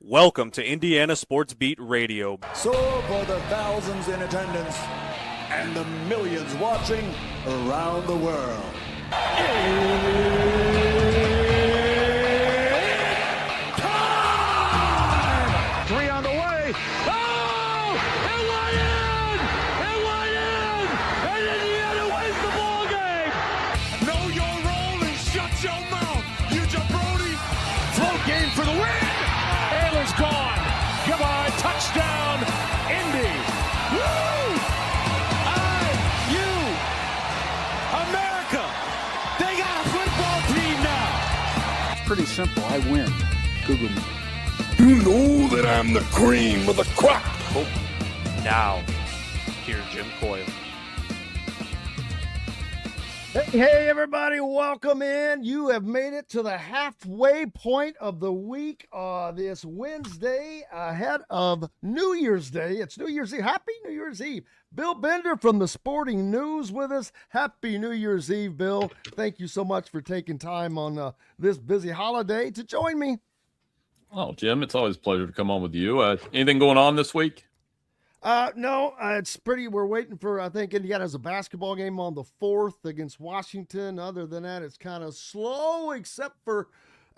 Welcome to Indiana Sports Beat Radio. So for the thousands in attendance and the millions watching around the world. Time! Three on the way. Oh! It went in! It went in! And Indiana wins the ball game! Know your role and shut your mouth, you jabroni! Float game for the win! Ayla's gone. Goodbye. Touchdown, Indy. Woo! IU. America. They got a football team now. It's pretty simple. I win. Google me. You know that I'm the cream of the crop. Oh, now, here's Jim Coyle. Hey, everybody, welcome in. You have made it to the halfway point of the week this Wednesday ahead of New Year's Day. It's New Year's Eve. Happy New Year's Eve. Bill Bender from the Sporting News with us. Happy New Year's Eve, Bill. Thank you so much for taking time on this busy holiday to join me. Well, Jim, it's always a pleasure to come on with you. Anything going on this week? No, it's pretty. We're waiting for, I think Indiana has a basketball game on the 4th against Washington. Other than that, it's kind of slow, except for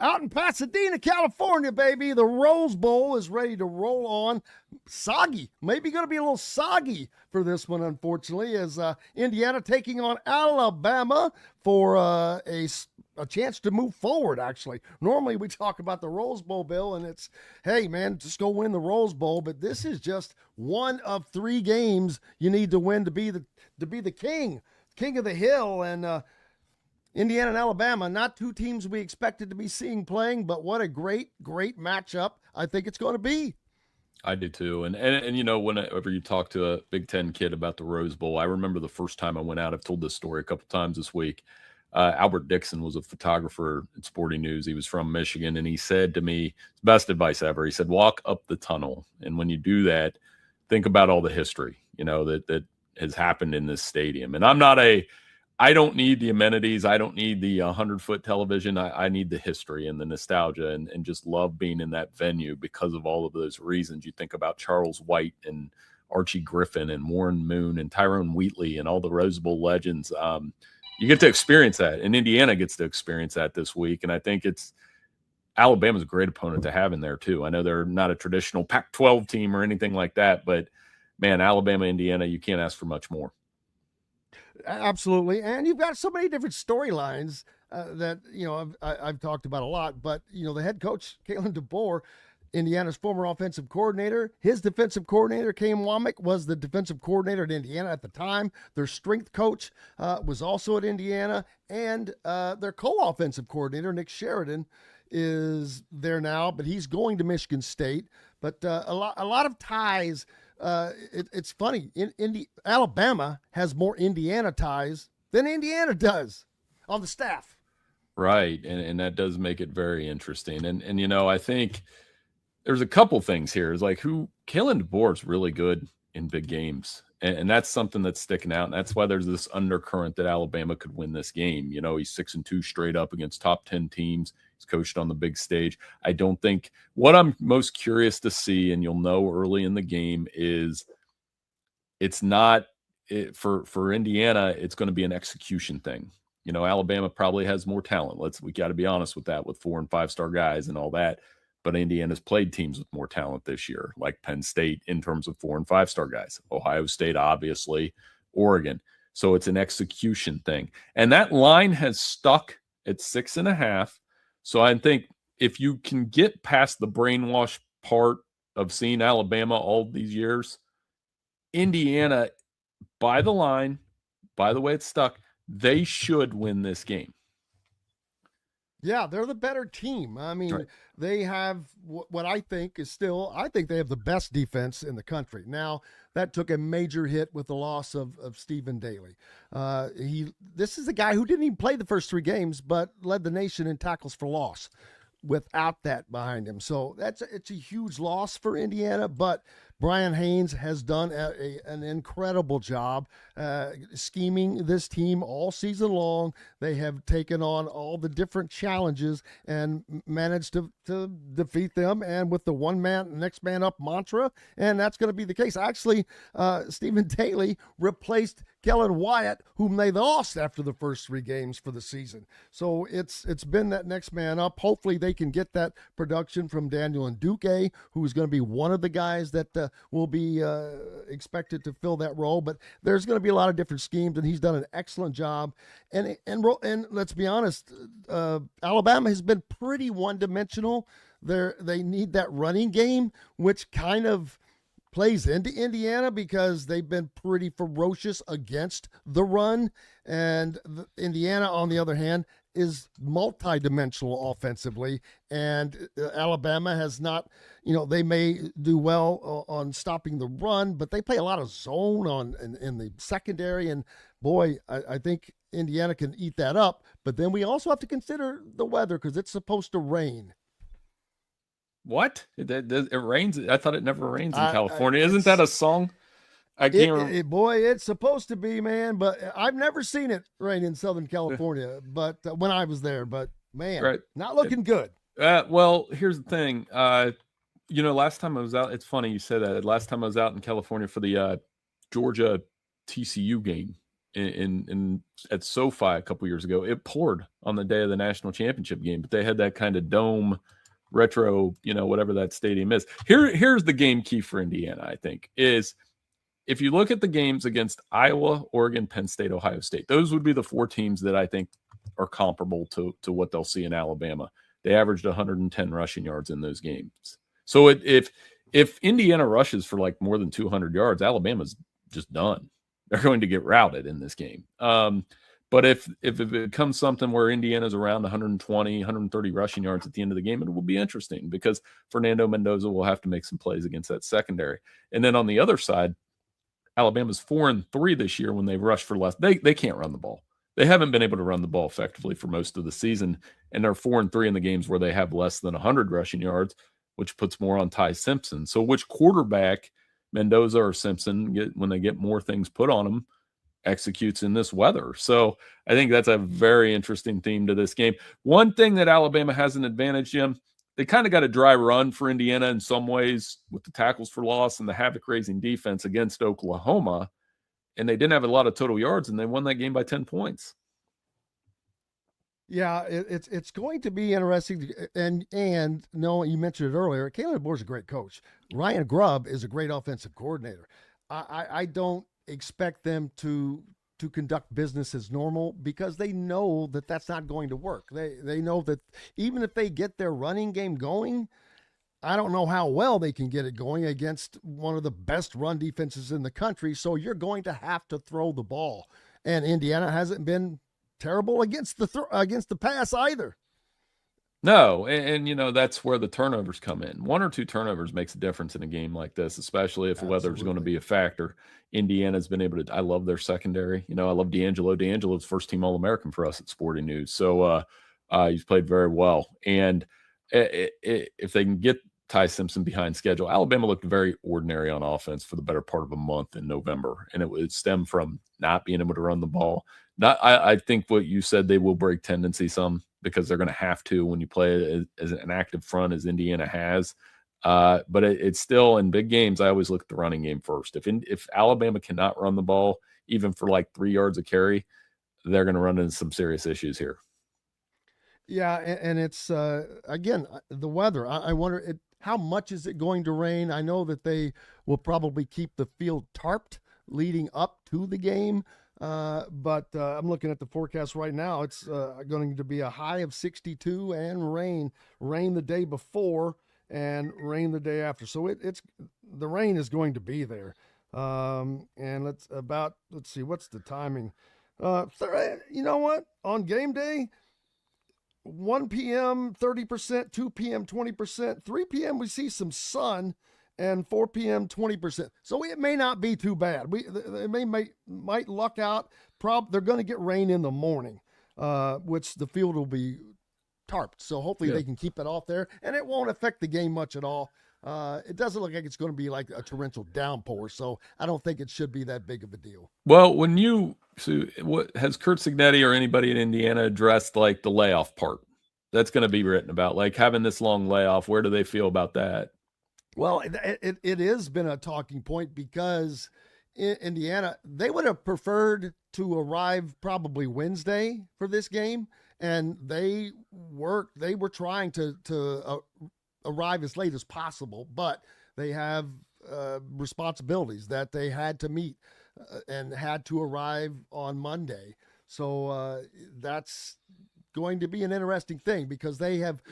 out in Pasadena, California, baby. The Rose Bowl is ready to roll on. Soggy, maybe going to be a little soggy for this one, unfortunately, as Indiana taking on Alabama for a chance to move forward, actually. Normally we talk about the Rose Bowl, Bill, and it's, hey, man, just go win the Rose Bowl. But this is just one of 3 games you need to win to be the king of the hill. And Indiana and Alabama, not 2 teams we expected to be seeing playing, but what a great, great matchup I think it's going to be. I do too. And you know, whenever you talk to a Big Ten kid about the Rose Bowl, I remember the first time I went out. I've told this story a couple times this week. Albert Dixon was a photographer at Sporting News. He was from Michigan, and he said to me, best advice ever. He said, walk up the tunnel. And when you do that, think about all the history, you know, that has happened in this stadium. And I don't need the amenities. I don't need the 100-foot television. I need the history and the nostalgia and just love being in that venue because of all of those reasons. You think about Charles White and Archie Griffin and Warren Moon and Tyrone Wheatley and all the Rose Bowl legends. You get to experience that, and Indiana gets to experience that this week. And I think Alabama's a great opponent to have in there too. I know they're not a traditional Pac-12 team or anything like that, but man, Alabama, Indiana, you can't ask for much more. Absolutely. And you've got so many different storylines that, you know, I've talked about a lot, but, you know, the head coach, Kalen DeBoer, Indiana's former offensive coordinator, his defensive coordinator, Kane Womack, was the defensive coordinator at Indiana at the time. Their strength coach was also at Indiana, and their co-offensive coordinator, Nick Sheridan, is there now, but he's going to Michigan State. But a lot of ties. It's funny. Alabama has more Indiana ties than Indiana does on the staff. Right, and that does make it very interesting. And you know, I think there's a couple things here. It's like Kalen DeBoer is really good in big games. And that's something that's sticking out. And that's why there's this undercurrent that Alabama could win this game. You know, he's 6-2 straight up against top 10 teams. He's coached on the big stage. I don't think what I'm most curious to see, and you'll know early in the game, is it's not for Indiana. It's going to be an execution thing. You know, Alabama probably has more talent. We got to be honest with that, with 4- and 5-star guys and all that. But Indiana's played teams with more talent this year, like Penn State in terms of 4- and 5-star guys, Ohio State, obviously, Oregon. So it's an execution thing. And that line has stuck at 6.5. So I think if you can get past the brainwash part of seeing Alabama all these years, Indiana, by the line, by the way it's stuck, they should win this game. Yeah, they're the better team. I mean, right. They have what I think is still, I think they have the best defense in the country. Now, that took a major hit with the loss of Stephen Daly. This is a guy who didn't even play the first 3 games, but led the nation in tackles for loss without that behind him. So it's a huge loss for Indiana, but Brian Haynes has done an incredible job scheming this team all season long. They have taken on all the different challenges and managed to defeat them, and with the next man up mantra, and that's going to be the case. Actually, Stephen Daly replaced Kellen Wyatt, whom they lost after the first 3 games for the season. So it's been that next man up. Hopefully they can get that production from Daniel Nduke, who is going to be one of the guys that will be expected to fill that role. But there's going to be a lot of different schemes, and he's done an excellent job. And let's be honest, Alabama has been pretty one-dimensional. They need that running game, which kind of plays into Indiana because they've been pretty ferocious against the run. And Indiana, on the other hand, is multidimensional offensively, and Alabama has not, they may do well on stopping the run, but they play a lot of zone in the secondary, and boy, I think Indiana can eat that up. But then we also have to consider the weather because it's supposed to rain. What? It rains? I thought it never rains in California. Isn't that a song? I can't remember. Boy, it's supposed to be, man, but I've never seen it rain in Southern California, but when I was there, but man, right. Not looking good. Well, here's the thing. Last time I was out, it's funny you said that. Last time I was out in California for the Georgia TCU game in at SoFi a couple years ago, it poured on the day of the national championship game, but they had that kind of dome retro, whatever that stadium is. Here's the game key for Indiana, I think, is if you look at the games against Iowa, Oregon, Penn State, Ohio State, those would be the 4 teams that I think are comparable to what they'll see in Alabama. They averaged 110 rushing yards in those games. So if Indiana rushes for like more than 200 yards, Alabama's just done. They're going to get routed in this game. But if it becomes something where Indiana's around 120, 130 rushing yards at the end of the game, it will be interesting because Fernando Mendoza will have to make some plays against that secondary. And then on the other side, Alabama's 4-3 this year when they've rushed for less. They can't run the ball. They haven't been able to run the ball effectively for most of the season, and they're 4-3 in the games where they have less than 100 rushing yards, which puts more on Ty Simpson. So which quarterback, Mendoza or Simpson, when they get more things put on them, executes in this weather? So I think that's a very interesting theme to this game. One thing that Alabama has an advantage, Jim, they kind of got a dry run for Indiana in some ways with the tackles for loss and the havoc-raising defense against Oklahoma, and they didn't have a lot of total yards, and they won that game by 10 points. Yeah, it's going to be interesting. And no, you mentioned it earlier, Kalen DeBoer's a great coach. Ryan Grubb is a great offensive coordinator. I don't expect them to conduct business as normal because they know that that's not going to work. They know that even if they get their running game going, I don't know how well they can get it going against one of the best run defenses in the country. So you're going to have to throw the ball, and Indiana hasn't been terrible against the pass either. No, and that's where the turnovers come in. 1 or 2 turnovers makes a difference in a game like this, especially if the weather is going to be a factor. Indiana's been able to. I love their secondary. I love D'Angelo. D'Angelo's first-team All-American for us at Sporting News, so he's played very well. And if they can get Ty Simpson behind schedule, Alabama looked very ordinary on offense for the better part of a month in November, and it would stem from not being able to run the ball. I think what you said, they will break tendency some because they're going to have to when you play as an active front as Indiana has. But it's still in big games. I always look at the running game first. If Alabama cannot run the ball, even for like 3 yards of carry, they're going to run into some serious issues here. Yeah, and it's again the weather. I wonder how much is it going to rain. I know that they will probably keep the field tarped leading up to the game. But I'm looking at the forecast right now. It's going to be a high of 62 and rain the day before and rain the day after. So it's the rain is going to be there. And let's see, what's the timing? You know what? On game day, 1 p.m. 30%, 2 p.m. 20%, 3 p.m. we see some sun, and 4 p.m. 20%. So it may not be too bad. They might luck out. They're going to get rain in the morning, which the field will be tarped. So hopefully they can keep it off there, and it won't affect the game much at all. It doesn't look like it's going to be like a torrential downpour, so I don't think it should be that big of a deal. Well, what has Kurt Signetti or anybody in Indiana addressed like the layoff part? That's going to be written about, like having this long layoff. Where do they feel about that? Well, it has been a talking point because in Indiana, they would have preferred to arrive probably Wednesday for this game, and they were trying to arrive as late as possible, but they have responsibilities that they had to meet and had to arrive on Monday. So that's going to be an interesting thing because they have,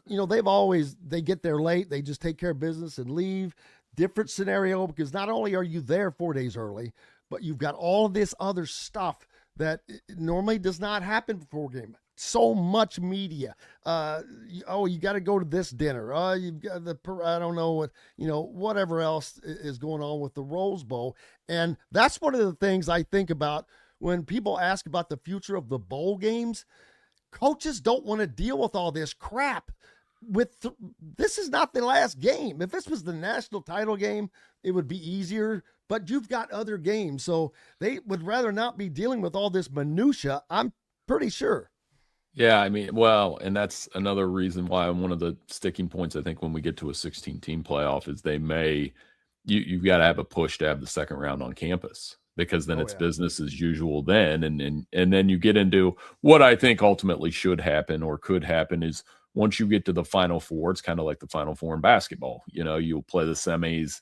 they get there late, they just take care of business and leave. Different scenario because not only are you there 4 days early, but you've got all of this other stuff that normally does not happen before a game. So much media. You got to go to this dinner. You've got I don't know what, whatever else is going on with the Rose Bowl. And that's one of the things I think about when people ask about the future of the bowl games. Coaches don't want to deal with all this crap. This is not the last game. If this was the national title game, it would be easier, but you've got other games. So they would rather not be dealing with all this minutia. I'm pretty sure. Yeah, I mean, well, and that's another reason why one of the sticking points, I think, when we get to a 16-team playoff is you've got to have a push to have the second round on campus because then it's business as usual then. And then you get into what I think ultimately should happen or could happen is once you get to the Final Four, it's kind of like the Final Four in basketball. You'll play the semis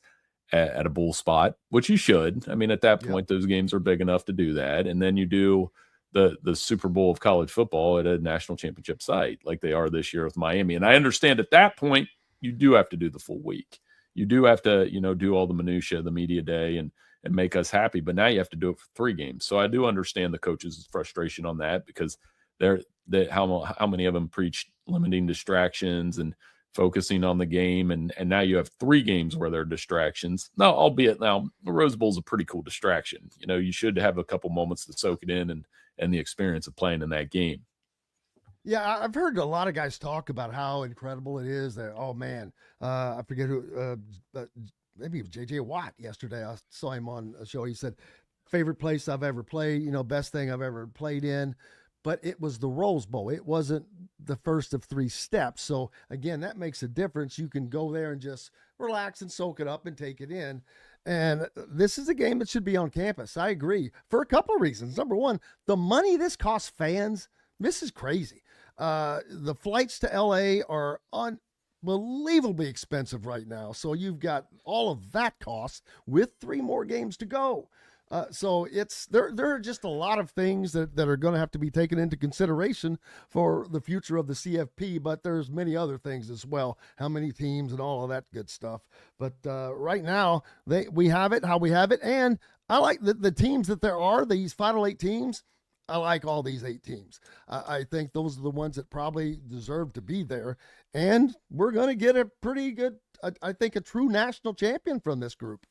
at a bowl spot, which you should. I mean, at that point, those games are big enough to do that. And then you do the Super Bowl of college football at a national championship site like they are this year with Miami. And I understand at that point, you do have to do the full week. You do have to, do all the minutia, the media day and make us happy. But now you have to do it for 3 games. So I do understand the coaches' frustration on that because how many of them preach limiting distractions and focusing on the game. And now you have 3 games where there are distractions. Now, albeit now the Rose Bowl is a pretty cool distraction. You should have a couple moments to soak it in and the experience of playing in that game. Yeah, I've heard a lot of guys talk about how incredible it is that, oh man, I forget who, maybe it was J.J. Watt yesterday. I saw him on a show. He said, favorite place I've ever played, best thing I've ever played in. But it was the Rose Bowl. It wasn't the first of 3 steps. So, again, that makes a difference. You can go there and just relax and soak it up and take it in. And this is a game that should be on campus. I agree for a couple of reasons. Number one, the money this costs fans, this is crazy. The flights to L.A. are unbelievably expensive right now. So you've got all of that cost with 3 more games to go. So there are just a lot of things that are going to have to be taken into consideration for the future of the CFP, but there's many other things as well. How many teams and all of that good stuff. But right now we have it how we have it. And I like the teams that there are, these Final 8 teams. I like all these 8 teams. I think those are the ones that probably deserve to be there. And we're going to get a pretty good, I think, a true national champion from this group.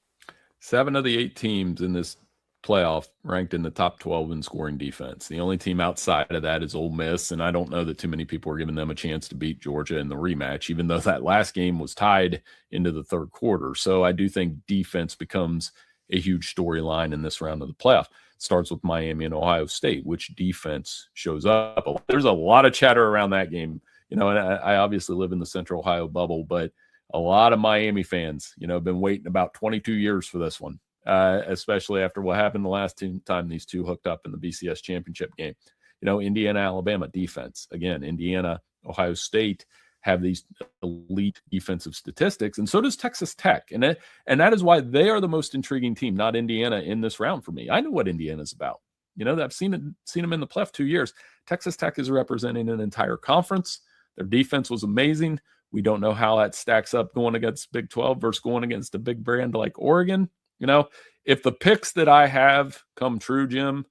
7 of the 8 teams in this playoff ranked in the top 12 in scoring defense. The only team outside of that is Ole Miss, and I don't know that too many people are giving them a chance to beat Georgia in the rematch, even though that last game was tied into the third quarter. So I do think defense becomes a huge storyline in this round of the playoff. It starts with Miami and Ohio State. Which defense shows up? There's a lot of chatter around that game, and I obviously live in the Central Ohio bubble, but a lot of Miami fans, have been waiting about 22 years for this one. Especially after what happened the last time these two hooked up in the BCS championship game. Indiana, Alabama defense. Again, Indiana, Ohio State have these elite defensive statistics, and so does Texas Tech. And that is why they are the most intriguing team, not Indiana, in this round for me. I know what Indiana's about. I've seen them in the playoff 2 years. Texas Tech is representing an entire conference. Their defense was amazing. We don't know how that stacks up going against Big 12 versus going against a big brand like Oregon. If the picks that I have come true, Jim,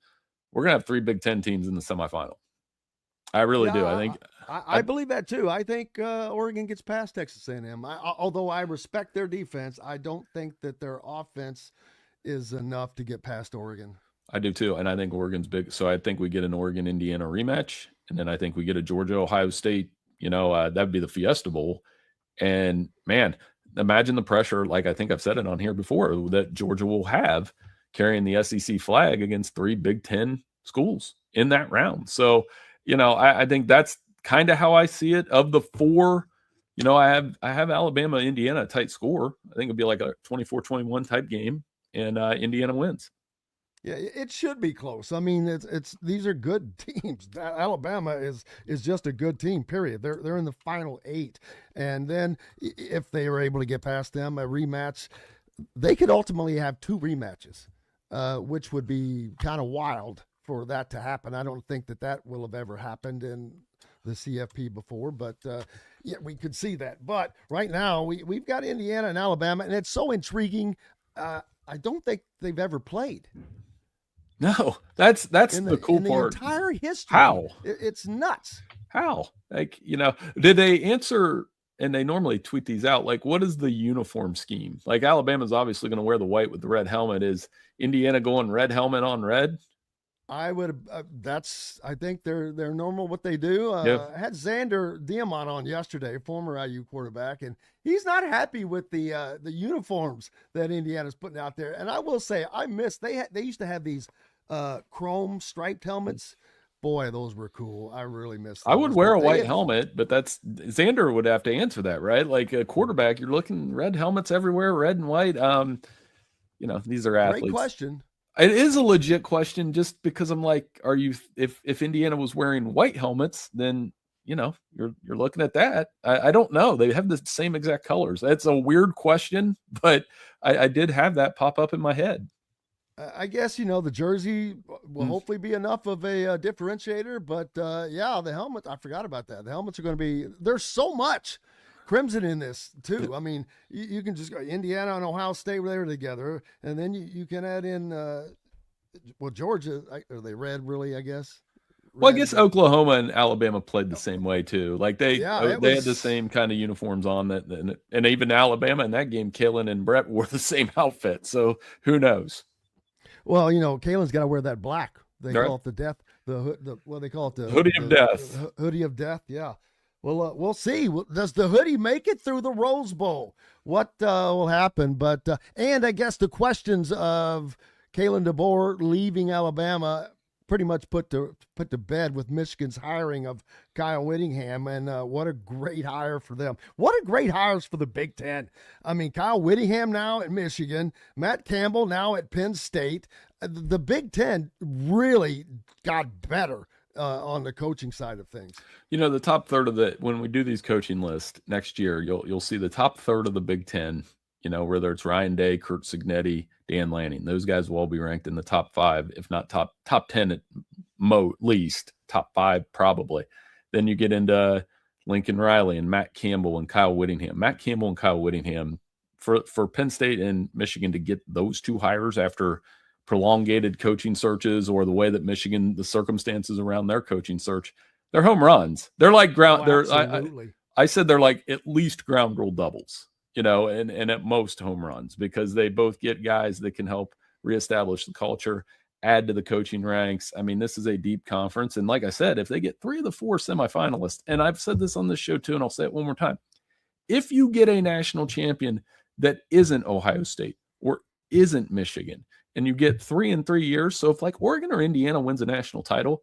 we're going to have 3 Big 10 teams in the semifinal. I really do. I believe that too. I think Oregon gets past Texas A&M. Although I respect their defense, I don't think that their offense is enough to get past Oregon. I do too. And I think Oregon's big. So I think we get an Oregon-Indiana rematch. And then I think we get a Georgia-Ohio State. That'd be the Fiesta Bowl. And man, imagine the pressure, like I think I've said it on here before, that Georgia will have carrying the SEC flag against 3 Big Ten schools in that round. So, I think that's kind of how I see it. Of the 4, I have Alabama, Indiana, a tight score. I think it'll be like a 24-21 type game, and Indiana wins. Yeah, it should be close. I mean, these are good teams. Alabama is just a good team. Period. They're in the final 8, and then if they were able to get past them, a rematch, they could ultimately have 2 rematches, which would be kind of wild for that to happen. I don't think that will have ever happened in the CFP before, but yeah, we could see that. But right now, we've got Indiana and Alabama, and it's so intriguing. I don't think they've ever played. No, that's the cool part. The entire history. How? It's nuts. How? Like, did they answer, and they normally tweet these out, like, what is the uniform scheme? Like, Alabama's obviously going to wear the white with the red helmet. Is Indiana going red helmet on red? I would. I think they're normal what they do. Yep. I had Xander Diamont on yesterday, former IU quarterback, and he's not happy with the uniforms that Indiana's putting out there. And I will say, I miss they used to have these chrome striped helmets. Boy, those were cool. I really miss those. I would wear a white helmet, but that's Xander would have to answer that, right? Like a quarterback, you're looking red helmets everywhere, red and white. These are athletes. Great question. It is a legit question, just because I'm like, if Indiana was wearing white helmets, then you're looking at that. I don't know. They have the same exact colors. That's a weird question, but I did have that pop up in my head. I guess, the jersey will hopefully be enough of a differentiator, but yeah, the helmet, I forgot about that. The helmets are going to be, there's so much crimson in this too. I mean, you can just go Indiana and Ohio State, they were together, and then you can add in, Georgia, are they red really, I guess? Well, I guess Oklahoma and Alabama played the same way too. Like they had the same kind of uniforms on that, and even Alabama in that game, Kalen and Brett wore the same outfit. So who knows? Well, Kalen's got to wear that black. They call it the death, what they call it, the hoodie of death. Hoodie of death, yeah. Well, we'll see. Does the hoodie make it through the Rose Bowl? What will happen? But and I guess the questions of Kalen DeBoer leaving Alabama pretty much put to bed with Michigan's hiring of Kyle Whittingham, and what a great hire for them. What a great hires for the Big Ten. I mean, Kyle Whittingham now at Michigan, Matt Campbell now at Penn State. The Big Ten really got better on the coaching side of things. The top third of when we do these coaching lists next year, you'll see the top third of the Big Ten, whether it's Ryan Day, Kurt Cignetti, Dan Lanning, those guys will all be ranked in the top 5, if not top 10 at least, top 5 probably. Then you get into Lincoln Riley and Matt Campbell and Kyle Whittingham. Matt Campbell and Kyle Whittingham, for Penn State and Michigan to get those 2 hires after prolongated coaching searches, or the way that Michigan, the circumstances around their coaching search, they're home runs. They're like ground. I said they're like at least ground rule doubles, and at most home runs, because they both get guys that can help reestablish the culture, add to the coaching ranks. I mean, this is a deep conference. And like I said, if they get 3 of the 4 semifinalists, and I've said this on this show too, and I'll say it one more time, if you get a national champion that isn't Ohio State or isn't Michigan, and you get 3 in 3 years, so if like Oregon or Indiana wins a national title,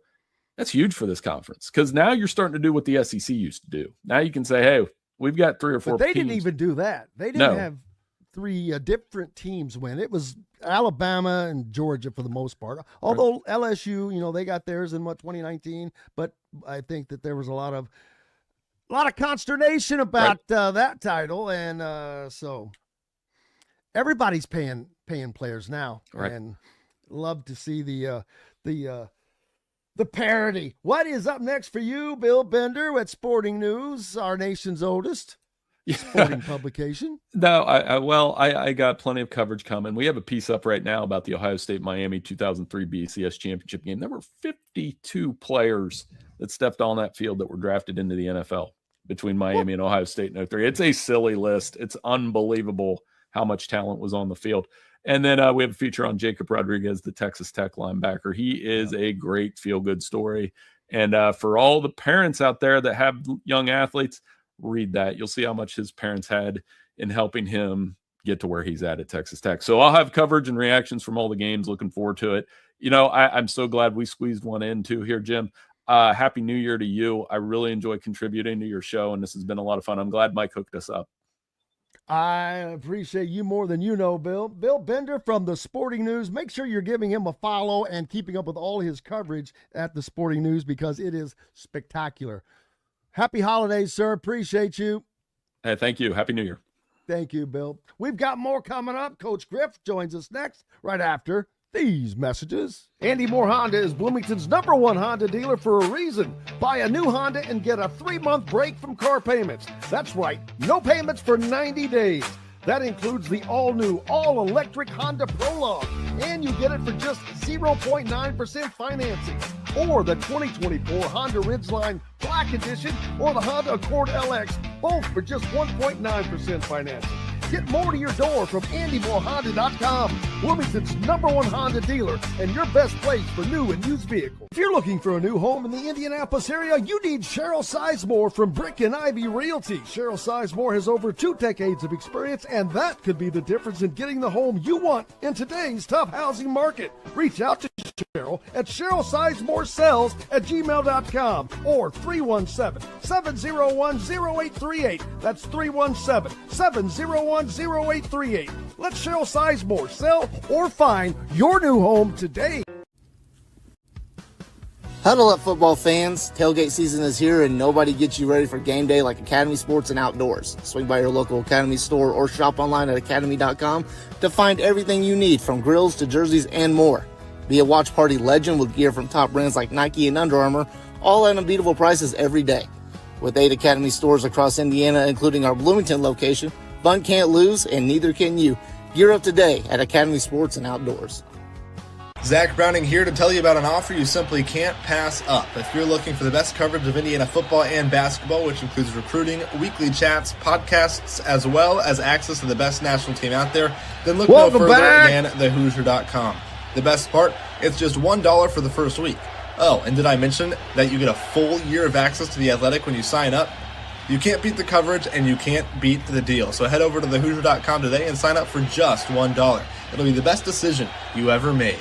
that's huge for this conference, because now you're starting to do what the SEC used to do. Now you can say, hey, we've got 3 or 4 But they teams. didn't even do that. They didn't have 3 different teams win. It was Alabama and Georgia for the most part. Although LSU, they got theirs in 2019, but I think that there was a lot of consternation about that title, and so everybody's paying players now, and love to see the parody. What is up next for you, Bill Bender, at Sporting News, our nation's oldest sporting publication? No, I got plenty of coverage coming. We have a piece up right now about the Ohio State-Miami 2003 BCS championship game. There were 52 players that stepped on that field that were drafted into the NFL between Miami and Ohio State in 03. It's a silly list. It's unbelievable how much talent was on the field. And then we have a feature on Jacob Rodriguez, the Texas Tech linebacker. He is a great feel-good story. And for all the parents out there that have young athletes, read that. You'll see how much his parents had in helping him get to where he's at Texas Tech. So I'll have coverage and reactions from all the games. Looking forward to it. I'm so glad we squeezed one in too here, Jim. Happy New Year to you. I really enjoy contributing to your show, and this has been a lot of fun. I'm glad Mike hooked us up. I appreciate you more than you know, Bill. Bill Bender from the Sporting News. Make sure you're giving him a follow and keeping up with all his coverage at the Sporting News because it is spectacular. Happy holidays, sir. Appreciate you. Hey, thank you. Happy New Year. Thank you, Bill. We've got more coming up. Coach Griff joins us next, right after these messages. Andy Moore Honda is Bloomington's #1 Honda dealer for a reason. Buy a new Honda and get a 3-month break from car payments. That's right, no payments for 90 days. That includes the all-new, all-electric Honda Prologue, and you get it for just 0.9% financing. Or the 2024 Honda Ridgeline Black Edition or the Honda Accord LX, both for just 1.9% financing. Get more to your door from AndyMooreHonda.com, Bloomington's #1 Honda dealer and your best place for new and used vehicles. If you're looking for a new home in the Indianapolis area, you need Cheryl Sizemore from Brick and Ivy Realty. Cheryl Sizemore has over 2 decades of experience, and that could be the difference in getting the home you want in today's tough housing market. Reach out to Cheryl at CherylSizemooreSells@gmail.com or 317-701-0838. That's 317-701-0838. Let Cheryl Sizemore sell or find your new home today. Huddle up, football fans. Tailgate season is here, and nobody gets you ready for game day like Academy Sports and Outdoors. Swing by your local Academy store or shop online at academy.com to find everything you need, from grills to jerseys and more. Be a watch party legend with gear from top brands like Nike and Under Armour, all at unbeatable prices every day. With 8 Academy stores across Indiana, including our Bloomington location, fun can't lose, and neither can you. Gear up today at Academy Sports and Outdoors. Zach Browning here to tell you about an offer you simply can't pass up. If you're looking for the best coverage of Indiana football and basketball, which includes recruiting, weekly chats, podcasts, as well as access to the best national team out there, then look no further than thehoosier.com. The best part, it's just $1 for the first week. Oh, and did I mention that you get a full year of access to The Athletic when you sign up? You can't beat the coverage, and you can't beat the deal. So head over to thehoosier.com today and sign up for just $1. It'll be the best decision you ever made.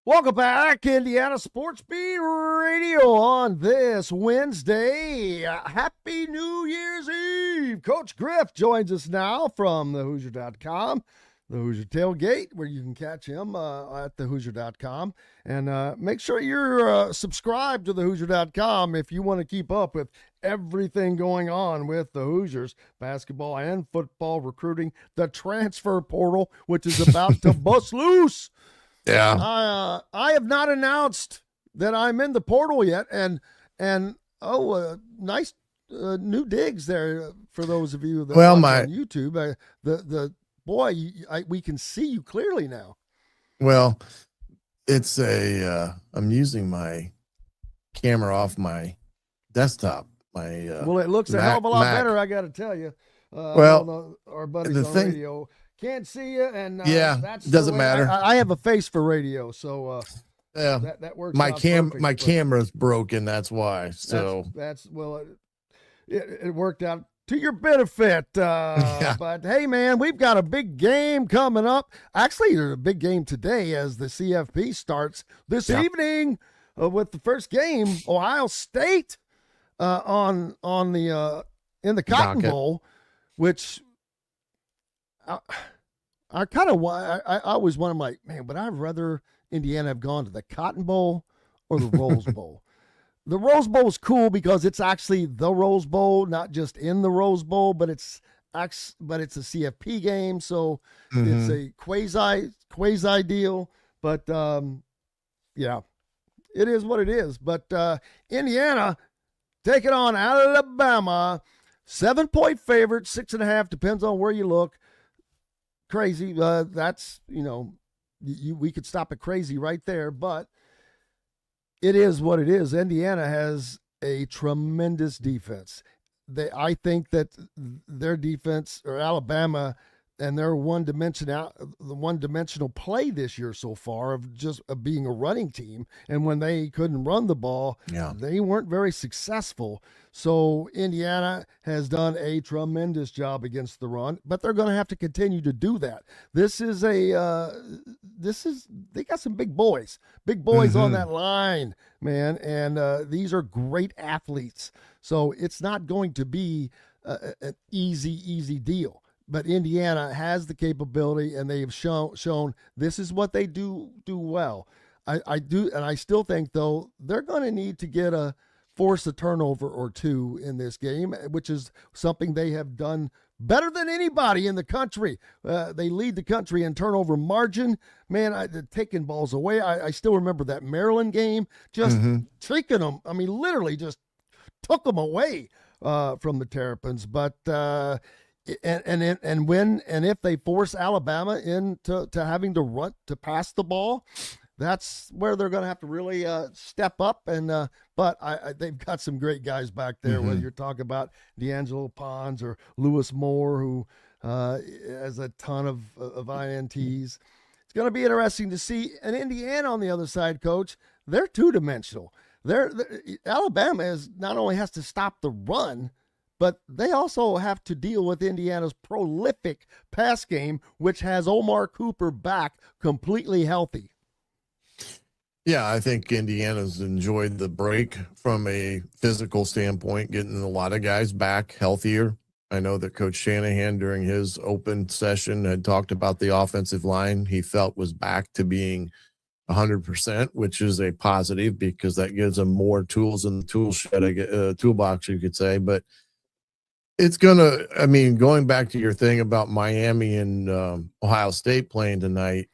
Welcome back, Indiana Sports Beat Radio on this Wednesday. Happy New Year's Eve. Coach Griff joins us now from thehoosier.com, the Hoosier Tailgate, where you can catch him at thehoosier.com. And make sure you're subscribed to thehoosier.com if you want to keep up with everything going on with the Hoosiers, basketball and football, recruiting, the transfer portal, which is about to bust loose. Yeah. I have not announced that I'm in the portal yet, and nice new digs there for those of you that watch on YouTube. We can see you clearly now. Well, it's I'm using my camera off my desktop. Well, it looks a hell of a lot better, I got to tell you. Our buddies on radio can't see you, and that's doesn't matter. I have a face for radio, so that works. My camera's broken, that's why. So it worked out to your benefit. But hey, man, we've got a big game coming up. Actually, there's a big game today as the CFP starts this evening with the first game, Ohio State in the Cotton Bowl, which. I always wonder, like, man, would I rather Indiana have gone to the Cotton Bowl or the Rose Bowl? The Rose Bowl is cool because it's actually the Rose Bowl, not just in the Rose Bowl, but it's a CFP game, so it's a quasi deal. But it is what it is. But Indiana taking on Alabama, 7-point favorite, 6.5, depends on where you look. Crazy. That's, we could stop at crazy right there, but it is what it is. Indiana has a tremendous defense. I think that their defense, or Alabama, and their one-dimensional play this year so far of being a running team. And when they couldn't run the ball, they weren't very successful. So Indiana has done a tremendous job against the run, but they're going to have to continue to do that. They got some big boys on that line, man. And these are great athletes. So it's not going to be an easy deal. But Indiana has the capability, and they have shown this is what they do well. I still think, though, they're going to need to force a turnover or two in this game, which is something they have done better than anybody in the country. They lead the country in turnover margin. Man, taking balls away. I still remember that Maryland game, just taking them. I mean, literally just took them away from the Terrapins. But and if they force Alabama into having to pass the ball, that's where they're going to have to really step up. And but they've got some great guys back there. Whether you're talking about D'Angelo Pons or Lewis Moore, who has a ton of INTs. It's going to be interesting to see. And Indiana on the other side, Coach, they're two-dimensional. Alabama not only has to stop the run, but they also have to deal with Indiana's prolific pass game, which has Omar Cooper back completely healthy. Yeah, I think Indiana's enjoyed the break from a physical standpoint, getting a lot of guys back healthier. I know that Coach Shanahan during his open session had talked about the offensive line he felt was back to being 100%, which is a positive because that gives them more tools in the toolbox, you could say. But it's going back to your thing about Miami and Ohio State playing tonight,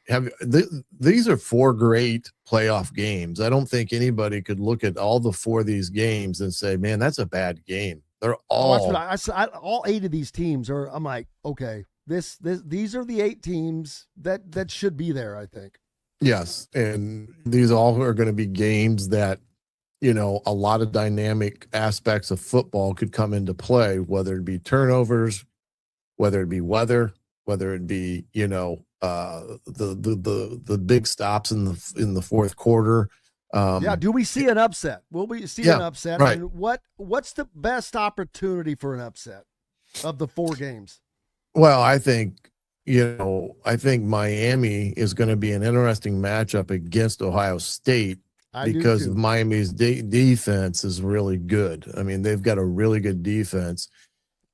these are 4 great playoff games. I don't think anybody could look at all the 4 of these games and say, man, that's a bad game. They're all. That's what all 8 of these teams are. I'm like, okay, these are the 8 teams that should be there, I think. Yes, and these all are going to be games that, a lot of dynamic aspects of football could come into play, whether it be turnovers, whether it be weather, whether it be, the big stops in the fourth quarter. Do we see an upset? Will we see an upset? Right. And what's the best opportunity for an upset of the 4 games? Well, I think Miami is going to be an interesting matchup against Ohio State. Because of Miami's defense is really good. I mean, they've got a really good defense.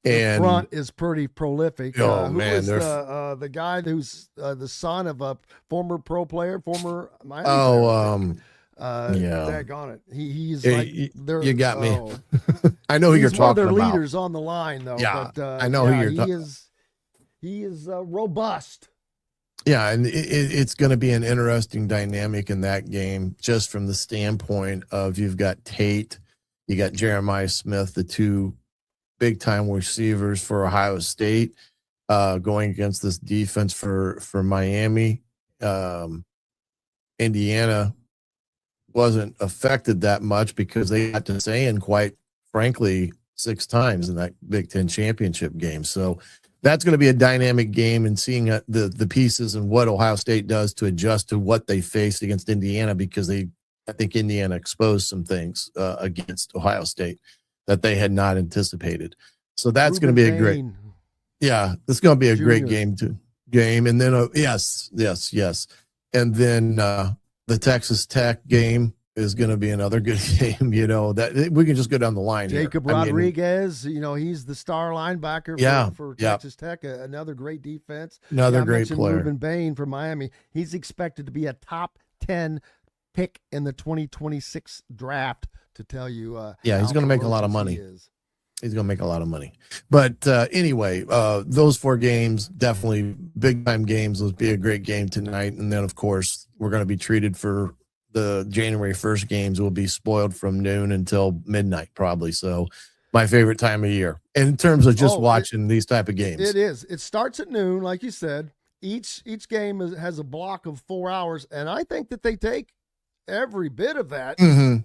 And the front is pretty prolific. Oh, who man. is the guy who's the son of a former pro player, former Miami player? Daggone it. He's you got me. I know who you're talking about. He's one of their leaders on the line, though. Yeah, but, I know who you're talking about. He is robust. Yeah, and it's going to be an interesting dynamic in that game, just from the standpoint of you've got Tate, you got Jeremiah Smith, the 2 big-time receivers for Ohio State, going against this defense for Miami. Indiana wasn't affected that much because they got to Sinn, quite frankly, 6 times in that Big Ten championship game. So that's going to be a dynamic game, and seeing the pieces and what Ohio State does to adjust to what they faced against Indiana, because I think Indiana exposed some things against Ohio State that they had not anticipated. So that's going to be it's going to be a great game. And then yes. And then the Texas Tech game is going to be another good game. That we can just go down the line. Jacob Rodriguez, he's the star linebacker for Texas Tech. Another great defense. Another great player. Ruben Bain from Miami. He's expected to be a top 10 pick in the 2026 draft. To tell you, he's going to make a lot of money. He's going to make a lot of money. But anyway, those 4 games, definitely big time games. It'll be a great game tonight. And then, of course, we're going to be treated for the January 1st games. Will be spoiled from noon until midnight, probably. So my favorite time of year in terms of just watching these type of games. It is. It starts at noon, like you said. Each game has a block of 4 hours. And I think that they take every bit of that,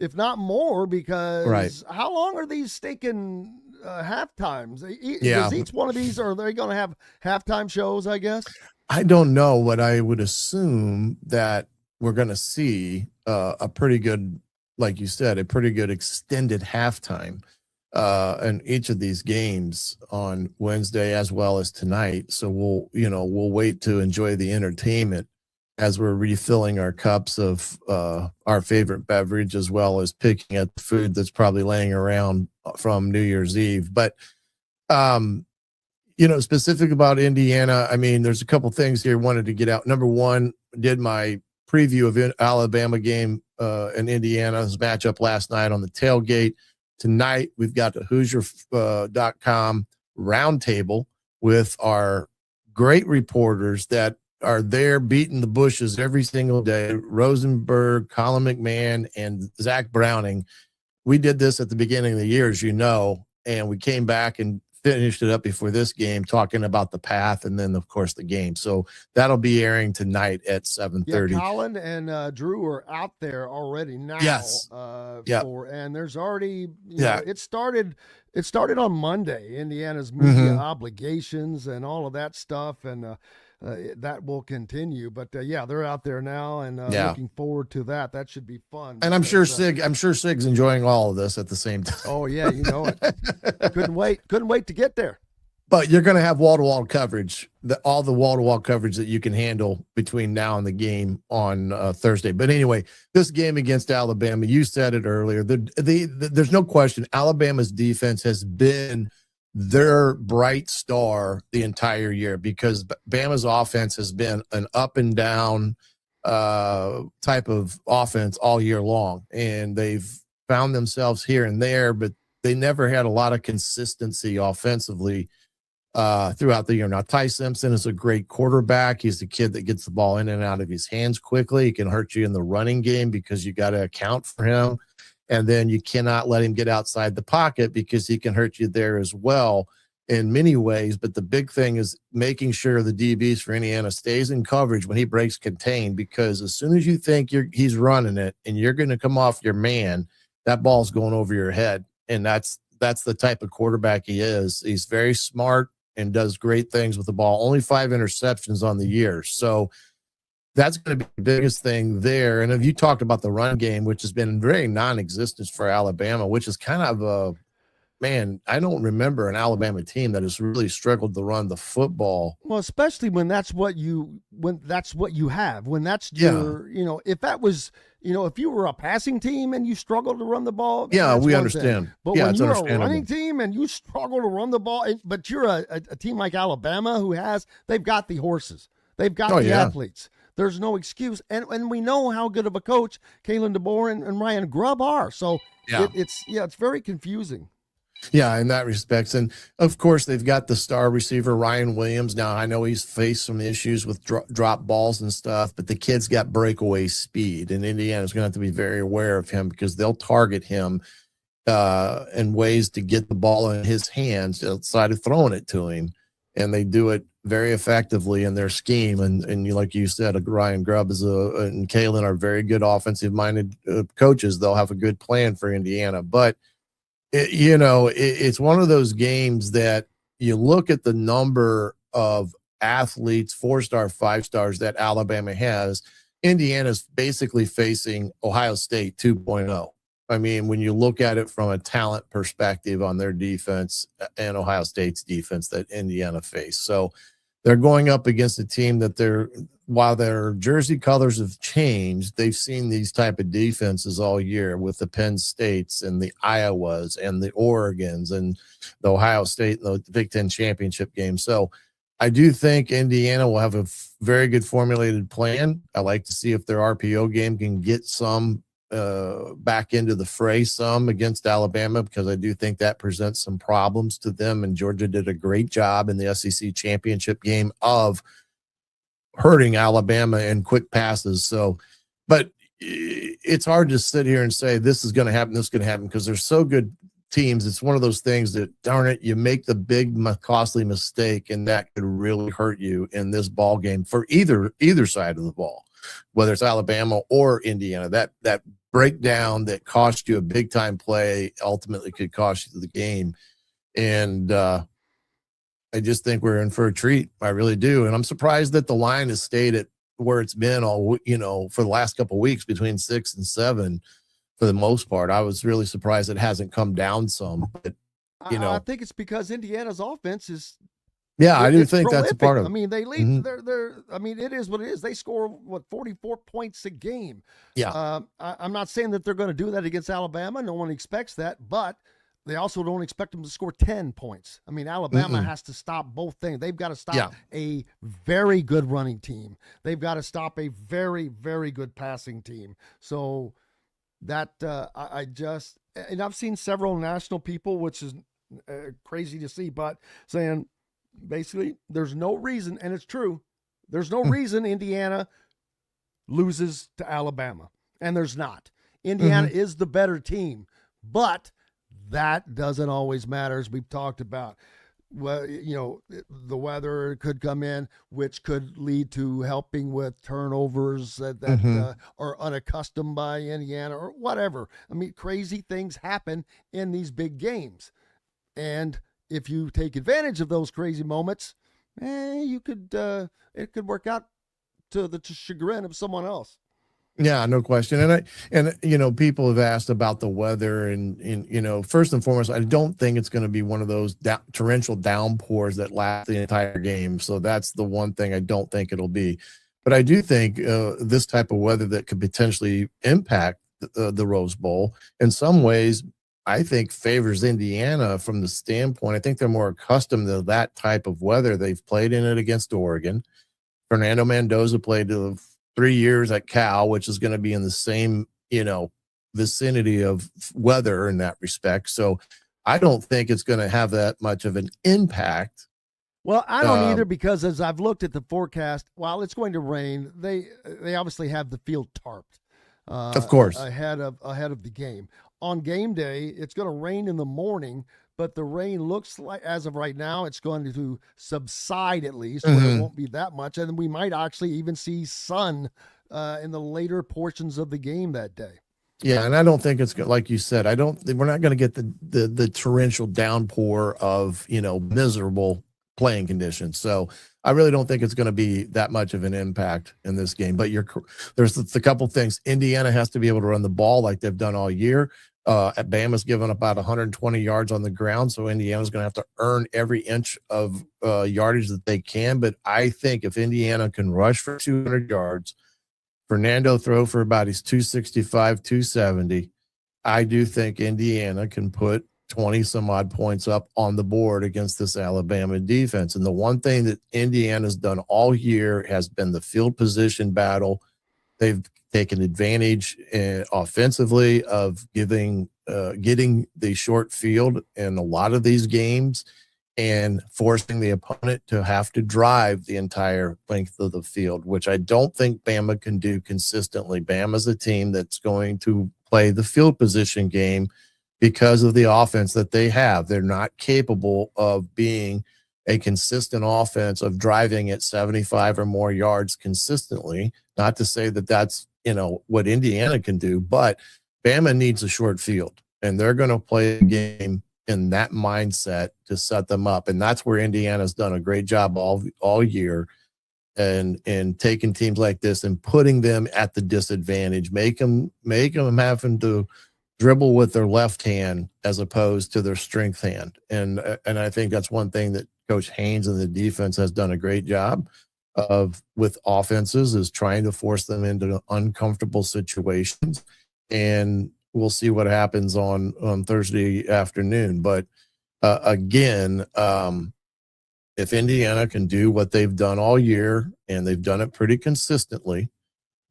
if not more, because how long are these stinking halftimes. Yeah. Does each one of these, are they going to have halftime shows, I guess? I don't know, but I would assume that we're going to see a pretty good, like you said, a pretty good extended halftime in each of these games on Wednesday as well as tonight. So we'll wait to enjoy the entertainment as we're refilling our cups of our favorite beverage, as well as picking at the food that's probably laying around from New Year's Eve. But specific about Indiana, I mean, there's a couple things here I wanted to get out. Number one, did my preview of Alabama game in Indiana's matchup last night on the tailgate. Tonight, we've got the Hoosier.com roundtable with our great reporters that are there beating the bushes every single day. Rosenberg, Colin McMahon, and Zach Browning. We did this at the beginning of the year, as you know, and we came back and finished it up before this game, talking about the path and then, of course, the game. So that'll be airing tonight at 7:30. Yeah, Colin and Drew are out there already now. Yes. And there's already, Yeah. it started on Monday, Indiana's media obligations and all of that stuff, and that will continue. But they're out there now, and looking forward to that. That should be fun. And I'm sure Sig's enjoying all of this at the same time. Oh yeah, you know it. Couldn't wait to get there. But you're going to have wall-to-wall coverage, all the wall-to-wall coverage that you can handle between now and the game on Thursday. But anyway, this game against Alabama, you said it earlier. There's no question Alabama's defense has been their bright star the entire year, because Bama's offense has been an up and down type of offense all year long. And they've found themselves here and there, but they never had a lot of consistency offensively throughout the year. Now, Ty Simpson is a great quarterback. He's the kid that gets the ball in and out of his hands quickly. He can hurt you in the running game because you got to account for him. And then you cannot let him get outside the pocket because he can hurt you there as well in many ways. But the big thing is making sure the DBs for Indiana stays in coverage when he breaks contain, because as soon as you think he's running it and you're going to come off your man, that ball's going over your head. And that's the type of quarterback he is. He's very smart and does great things with the ball. Only 5 interceptions on the year. So that's going to be the biggest thing there. And if you talked about the run game, which has been very non-existent for Alabama, which is kind of I don't remember an Alabama team that has really struggled to run the football. Well, especially when that's what you have, when that's your, if that was, if you were a passing team and you struggled to run the ball. Yeah, we understand. But when you're a running team and you struggle to run the ball, but you're a team like Alabama they've got the horses. They've got the athletes. There's no excuse. And we know how good of a coach Kalen DeBoer and Ryan Grubb are. So it's very confusing. Yeah, in that respects. And of course, they've got the star receiver, Ryan Williams. Now, I know he's faced some issues with drop balls and stuff, but the kid's got breakaway speed, and Indiana's going to have to be very aware of him because they'll target him in ways to get the ball in his hands outside of throwing it to him. And they do it very effectively in their scheme. And like you said, Ryan Grubb and Kalen are very good offensive-minded coaches. They'll have a good plan for Indiana. But it's one of those games that you look at the number of athletes, 4-star, 5-stars that Alabama has. Indiana's basically facing Ohio State 2.0. I mean, when you look at it from a talent perspective on their defense and Ohio State's defense that Indiana faced. So they're going up against a team that while their jersey colors have changed, they've seen these type of defenses all year with the Penn States and the Iowas and the Oregons and the Ohio State and the Big Ten championship game. So I do think Indiana will have a very good formulated plan. I like to see if their RPO game can get some back into the fray some against Alabama, because I do think that presents some problems to them. And Georgia did a great job in the SEC championship game of hurting Alabama in quick passes. So, but it's hard to sit here and say this is going to happen, this is going to happen, because they're so good teams. It's one of those things that, darn it, you make the big costly mistake and that could really hurt you in this ball game for either side of the ball, whether it's Alabama or Indiana. That breakdown that cost you a big time play ultimately could cost you the game. And I just think we're in for a treat. I really do. And I'm surprised that the line has stayed at where it's been all, for the last couple of weeks, between 6 and 7 for the most part. I was really surprised it hasn't come down some. But, I think it's because Indiana's offense is. Yeah, I do think prolific. that's a part of it. I mean, they lead. They're. I mean, it is what it is. They score 44 points a game. Yeah. I'm not saying that they're going to do that against Alabama. No one expects that, but they also don't expect them to score 10 points. I mean, Alabama has to stop both things. They've got to stop a very good running team. They've got to stop a very, very good passing team. So that and I've seen several national people, which is crazy to see, but saying basically there's no reason, and it's true, there's no reason Indiana loses to Alabama. And there's not. Indiana is the better team, but that doesn't always matter, as we've talked about. Well, the weather could come in, which could lead to helping with turnovers that are unaccustomed by Indiana or whatever. I mean, crazy things happen in these big games. And if you take advantage of those crazy moments, it could work out to the chagrin of someone else. Yeah, no question. And people have asked about the weather and first and foremost, I don't think it's going to be one of those torrential downpours that last the entire game. So that's the one thing I don't think it'll be. But I do think this type of weather that could potentially impact the Rose Bowl in some ways, I think favors Indiana from the standpoint. I think they're more accustomed to that type of weather. They've played in it against Oregon. Fernando Mendoza played 3 years at Cal, which is going to be in the same, vicinity of weather in that respect. So I don't think it's going to have that much of an impact. Well, I don't either, because as I've looked at the forecast, while it's going to rain, they obviously have the field tarped. Of course. Ahead of the game. On game day, it's going to rain in the morning, but the rain looks like, as of right now, it's going to subside at least, where it won't be that much. And we might actually even see sun in the later portions of the game that day. Yeah, and I don't think it's like you said. We're not going to get the torrential downpour of miserable playing conditions. So I really don't think it's going to be that much of an impact in this game. But there's a couple things. Indiana has to be able to run the ball like they've done all year. At Bama's given about 120 yards on the ground, so Indiana's going to have to earn every inch of yardage that they can. But I think if Indiana can rush for 200 yards, Fernando throw for about his 265, 270, I do think Indiana can put 20 some odd points up on the board against this Alabama defense. And the one thing that Indiana's done all year has been the field position battle. They've taken advantage offensively of getting the short field in a lot of these games and forcing the opponent to have to drive the entire length of the field, which I don't think Bama can do consistently. Bama's a team that's going to play the field position game because of the offense that they have. They're not capable of being a consistent offense of driving at 75 or more yards consistently. Not to say that that's, what Indiana can do, but Bama needs a short field, and they're going to play a game in that mindset to set them up. And that's where Indiana's done a great job all year and taking teams like this and putting them at the disadvantage, make them having to dribble with their left hand as opposed to their strength hand. And I think that's one thing that Coach Haynes and the defense has done a great job of with offenses, is trying to force them into uncomfortable situations. And we'll see what happens on Thursday afternoon. But again, if Indiana can do what they've done all year, and they've done it pretty consistently,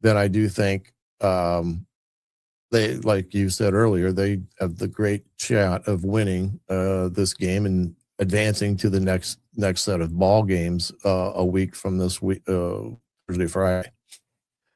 then I do think they, like you said earlier, they have the great shot of winning this game and advancing to the next set of ball games a week from this week, Thursday, Friday.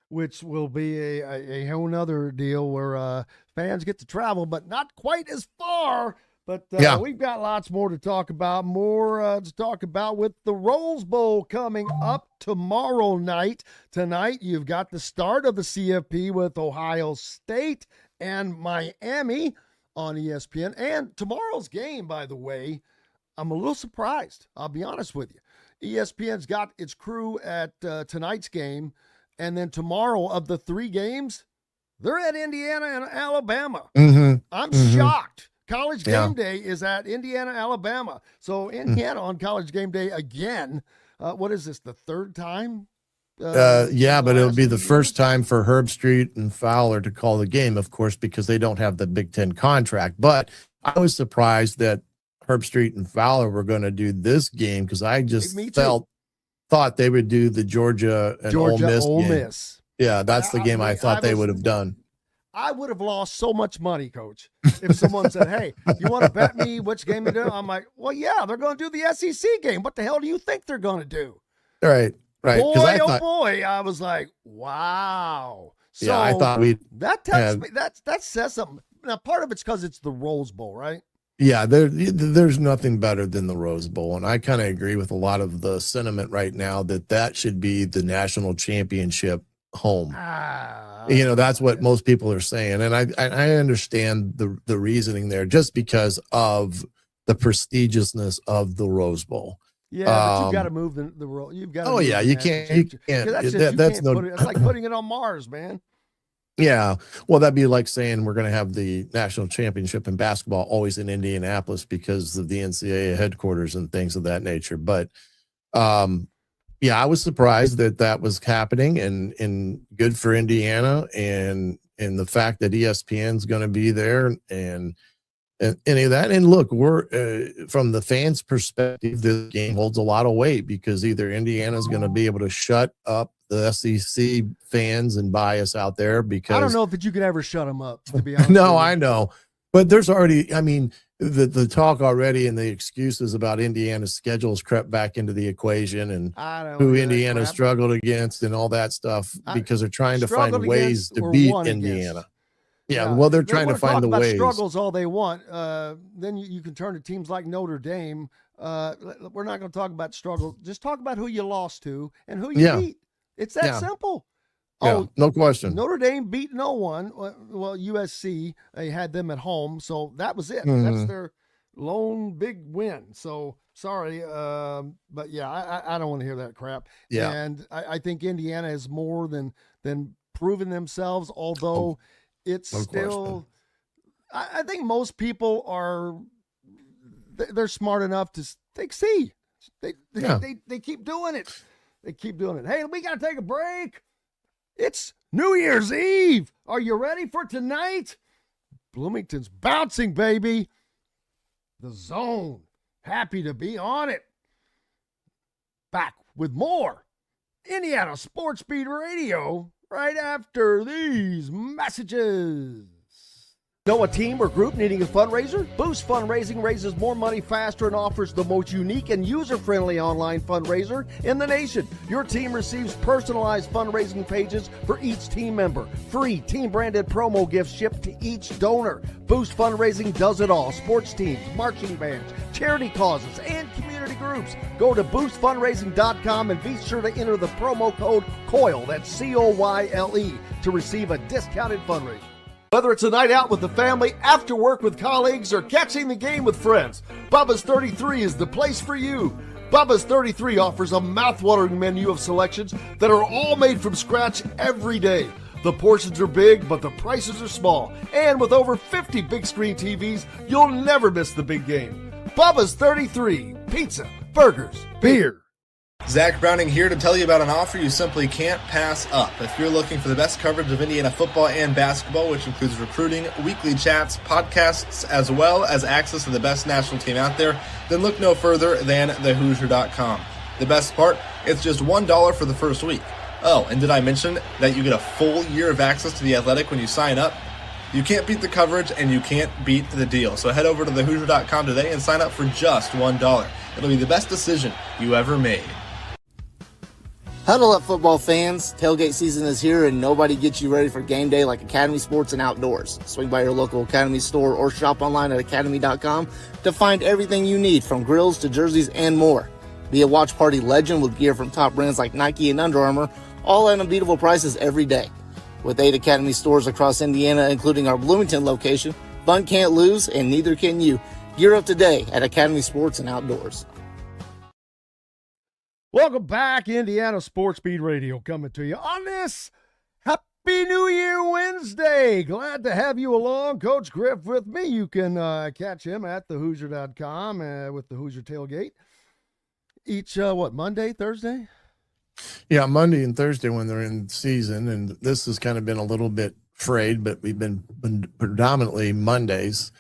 Which will be a whole nother deal where fans get to travel, but not quite as far. But we've got lots more to talk about, with the Rose Bowl coming up tomorrow night. Tonight, you've got the start of the CFP with Ohio State and Miami on ESPN. And tomorrow's game, by the way, I'm a little surprised. I'll be honest with you. ESPN's got its crew at tonight's game, and then tomorrow of the 3 games, they're at Indiana and Alabama. I'm shocked. College Game Day is at Indiana, Alabama. So Indiana on College Game Day again. What is this, the 3rd time? But it'll be the first time for Herb Street and Fowler to call the game, of course, because they don't have the Big Ten contract. But I was surprised that Herb Street and Fowler were going to do this game because I just thought they would do the Georgia and Ole Miss. Yeah, that's the game I thought they would have done. I would have lost so much money, Coach, if someone said, hey, you want to bet me which game to do? I'm like, well, yeah, they're going to do the SEC game. What the hell do you think they're going to do? Right. Boy, I was like, wow. So yeah, I thought that says something. Now, part of it's because it's the Rose Bowl, right? Yeah, there's nothing better than the Rose Bowl. And I kind of agree with a lot of the sentiment right now that should be the national championship home. That's what most people are saying. And I understand the reasoning there just because of the prestigiousness of the Rose Bowl. Yeah, but you've got to move the role. You've got to. Oh yeah, you can't. It's like putting it on Mars, man. Yeah, well, that'd be like saying we're going to have the national championship in basketball always in Indianapolis because of the NCAA headquarters and things of that nature. But, I was surprised that was happening, and good for Indiana, and the fact that ESPN's going to be there, and any of that. And look, we're from the fans' perspective, this game holds a lot of weight because either Indiana's going to be able to shut up the SEC fans and bias out there, because I don't know if you can ever shut them up, to be honest. No, I know, but there's already, the talk already and the excuses about Indiana's schedules crept back into the equation, and who Indiana struggled against and all that stuff, because they're trying to find ways to beat Indiana. Yeah, well, they're trying to find the ways. Struggles all they want. Then you can turn to teams like Notre Dame. We're not going to talk about struggle. Just talk about who you lost to and who you beat. It's that simple. Yeah, no question. Notre Dame beat no one. Well, USC, they had them at home, so that was it. That's their lone big win. So sorry, but yeah, I don't want to hear that crap. Yeah, and I think Indiana has more than proven themselves, although it's still. I think most people they're smart enough to see. They keep doing it. They keep doing it. Hey, we got to take a break. It's New Year's Eve. Are you ready for tonight? Bloomington's bouncing, baby. The Zone. Happy to be on it. Back with more Indiana Sports Beat Radio right after these messages. Know a team or group needing a fundraiser? Boost Fundraising raises more money faster and offers the most unique and user-friendly online fundraiser in the nation. Your team receives personalized fundraising pages for each team member. Free team-branded promo gifts shipped to each donor. Boost Fundraising does it all. Sports teams, marching bands, charity causes, and community groups. Go to boostfundraising.com and be sure to enter the promo code COYLE, that's COYLE, to receive a discounted fundraiser. Whether it's a night out with the family, after work with colleagues, or catching the game with friends, Bubba's 33 is the place for you. Bubba's 33 offers a mouthwatering menu of selections that are all made from scratch every day. The portions are big, but the prices are small. And with over 50 big screen TVs, you'll never miss the big game. Bubba's 33, pizza, burgers, beer. Zach Browning here to tell you about an offer you simply can't pass up. If you're looking for the best coverage of Indiana football and basketball, which includes recruiting, weekly chats, podcasts, as well as access to the best national team out there, then look no further than thehoosier.com. The best part, it's just $1 for the first week. Oh, and did I mention that you get a full year of access to The Athletic when you sign up? You can't beat the coverage, and you can't beat the deal. So head over to thehoosier.com today and sign up for just $1. It'll be the best decision you ever made. Huddle up, football fans. Tailgate season is here, and nobody gets you ready for game day like Academy Sports and Outdoors. Swing by your local Academy store or shop online at academy.com to find everything you need, from grills to jerseys and more. Be a watch party legend with gear from top brands like Nike and Under Armour, all at unbeatable prices every day. With 8 Academy stores across Indiana, including our Bloomington location, fun can't lose, and neither can you. Gear up today at Academy Sports and Outdoors. Welcome back, Indiana Sports Beat Radio, coming to you on this Happy New Year Wednesday. Glad to have you along. Coach Griff with me. You can catch him at thehoosier.com with the Hoosier Tailgate. Each, Monday, Thursday? Yeah, Monday and Thursday when they're in season. And this has kind of been a little bit frayed, but we've been predominantly Mondays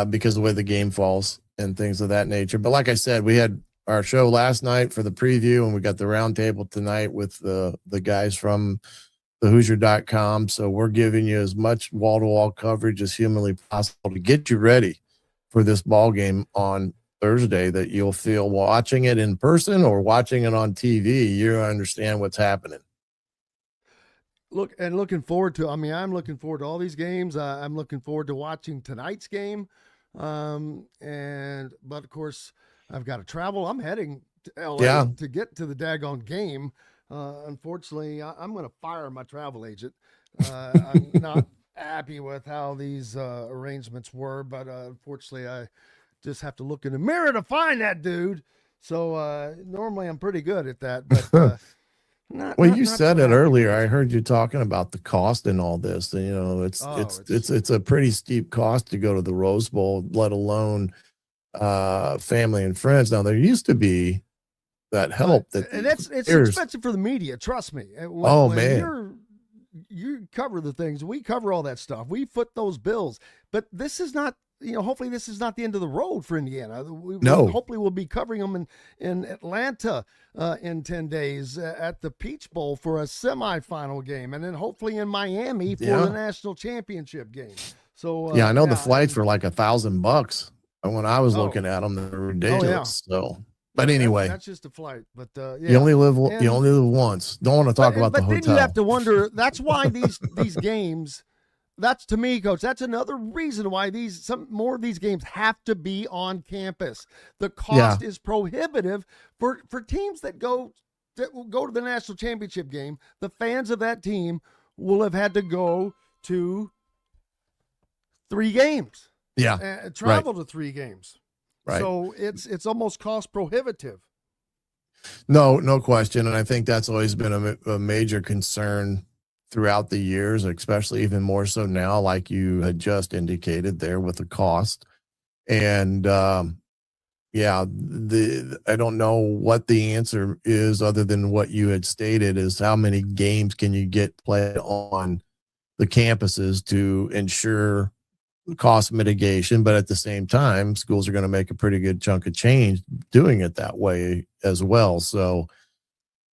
because of the way the game falls and things of that nature. But like I said, we had our show last night for the preview, and we got the roundtable tonight with the guys from thehoosier.com. So we're giving you as much wall-to-wall coverage as humanly possible to get you ready for this ball game on Thursday, that you'll feel watching it in person or watching it on TV. You understand what's happening. I'm looking forward to all these games. I'm looking forward to watching tonight's game. But of course, I've got to travel. I'm heading to LA to get to the daggone game. Unfortunately, I'm going to fire my travel agent. I'm not happy with how these arrangements were, but unfortunately, I just have to look in the mirror to find that dude. So normally I'm pretty good at that, but you said it earlier. I heard you talking about the cost and all this. And, it's a pretty steep cost to go to the Rose Bowl, let alone family and friends. Now there used to be that help and it's expensive for the media. Trust me. Man, you cover the things. We cover all that stuff. We foot those bills, but this is not. Hopefully this is not the end of the road for Indiana. Hopefully we'll be covering them in Atlanta in 10 days at the Peach Bowl for a semifinal game, and then hopefully in Miami for the national championship game. So I know the flights were like $1,000 when I was looking at them. They're ridiculous. So, but anyway, that's just a flight. But you only live once. Don't want to talk about the hotel. But then you have to wonder. That's why these games. That's, to me, Coach, that's another reason why some more of these games have to be on campus. The cost is prohibitive for teams that will go to the national championship game. The fans of that team will have had to go to 3 games. Yeah. Travel to 3 games. Right. So it's almost cost prohibitive. No question. And I think that's always been a major concern throughout the years, especially even more so now, like you had just indicated there with the cost. And I don't know what the answer is other than what you had stated, is how many games can you get played on the campuses to ensure cost mitigation. But at the same time, schools are going to make a pretty good chunk of change doing it that way as well. So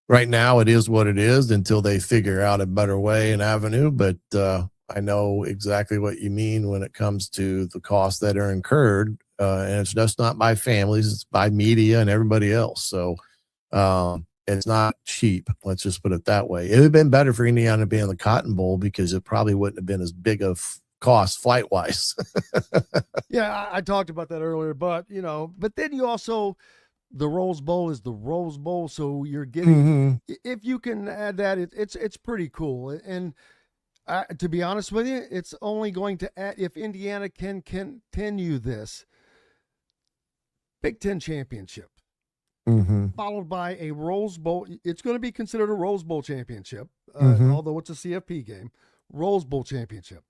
right now it is what it is until they figure out a better way and avenue. But I know exactly what you mean when it comes to the costs that are incurred. And it's just not by families, it's by media and everybody else. So it's not cheap. Let's just put it that way. It would have been better for Indiana to be in the Cotton Bowl because it probably wouldn't have been as big of cost flight wise. Yeah, I talked about that earlier, but then you also, the Rose Bowl is the Rose Bowl, so you're getting. If you can add that, it's pretty cool. And to be honest with you, it's only going to add if Indiana can continue this Big Ten championship, followed by a Rose Bowl. It's going to be considered a Rose Bowl championship, although it's a CFP game. Rose Bowl championship,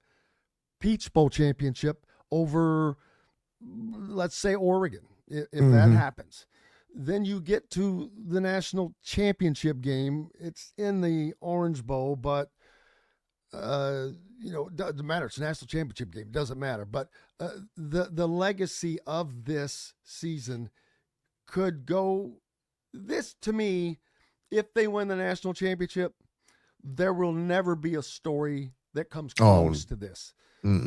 Peach Bowl championship over, let's say, Oregon, if that happens. Then you get to the national championship game. It's in the Orange Bowl, but it doesn't matter. It's a national championship game. It doesn't matter. But the legacy of this season could go. This, to me, if they win the national championship, there will never be a story that comes close to this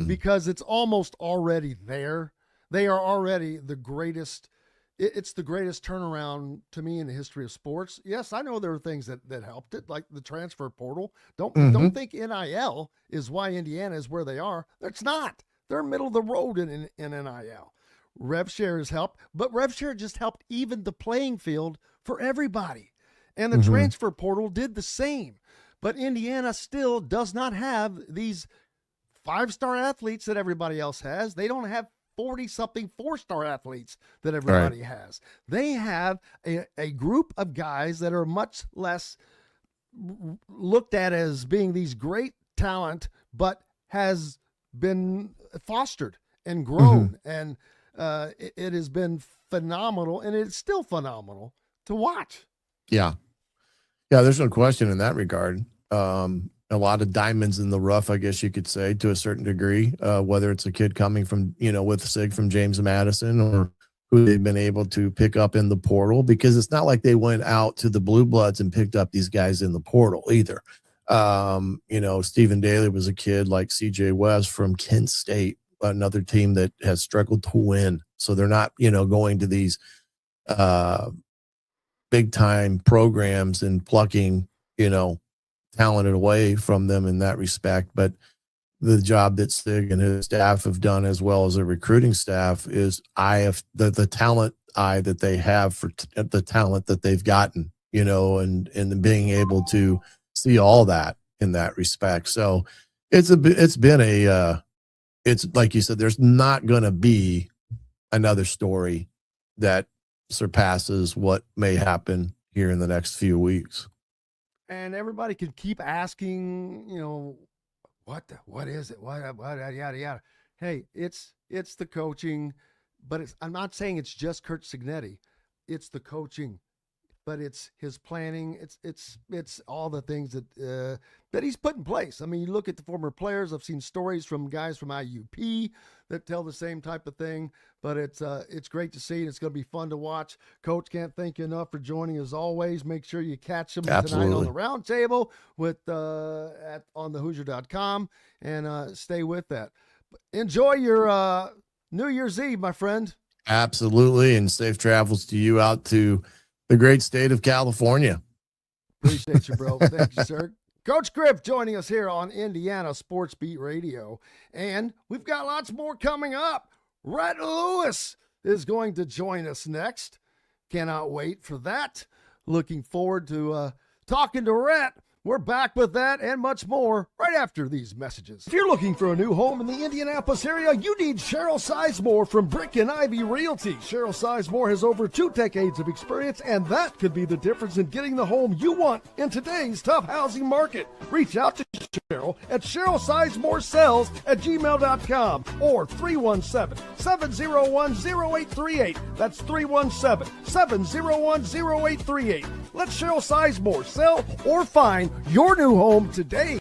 because it's almost already there. They are already the greatest. It's the greatest turnaround to me in the history of sports. Yes, I know there are things that helped it, like the transfer portal. Don't think NIL is why Indiana is where they are. It's not. They're middle of the road in NIL. Rev share has helped, but rev share just helped even the playing field for everybody. And the transfer portal did the same. But Indiana still does not have these 5-star athletes that everybody else has. They don't have 40-something four-star athletes that everybody has. They have a group of guys that are much less looked at as being these great talent, but has been fostered and grown. And it has been phenomenal, and it's still phenomenal to watch. Yeah, there's no question in that regard. A lot of diamonds in the rough, I guess you could say, to a certain degree, whether it's a kid coming from, with SIG from James Madison, or who they've been able to pick up in the portal, because it's not like they went out to the Blue Bloods and picked up these guys in the portal either. Stephen Daly was a kid like CJ West from Kent State, another team that has struggled to win. So they're not, going to these big time programs and plucking, talented away from them in that respect. But the job that Stig and his staff have done, as well as the recruiting staff, is the talent eye that they have for the talent that they've gotten, and being able to see all that in that respect. So it's like you said, there's not going to be another story that surpasses what may happen here in the next few weeks. And everybody can keep asking, what is it? What yada yada. Hey, it's the coaching, but I'm not saying it's just Kurt Signetti. It's the coaching, but it's his planning. It's all the things that he's put in place. I mean, you look at the former players. I've seen stories from guys from IUP that tell the same type of thing. But it's great to see, and it's going to be fun to watch. Coach, can't thank you enough for joining as always. Make sure you catch him tonight on the Roundtable with on thehoosier.com, and stay with that. Enjoy your New Year's Eve, my friend. Absolutely, and safe travels to you out to the great state of California. Appreciate you, bro. Thank you, sir. Coach Griff joining us here on Indiana Sports Beat Radio, and we've got lots more coming up. Rhett Lewis is going to join us next. Cannot wait for that. Looking forward to talking to Rhett. We're back with that and much more right after these messages. If you're looking for a new home in the Indianapolis area, you need Cheryl Sizemore from Brick and Ivy Realty. Cheryl Sizemore has over 2 decades of experience, and that could be the difference in getting the home you want in today's tough housing market. Reach out to Cheryl at CherylSizemore@gmail.com or 317-701-0838. That's 317-701-0838. Let Cheryl Sizemore sell or find your new home today.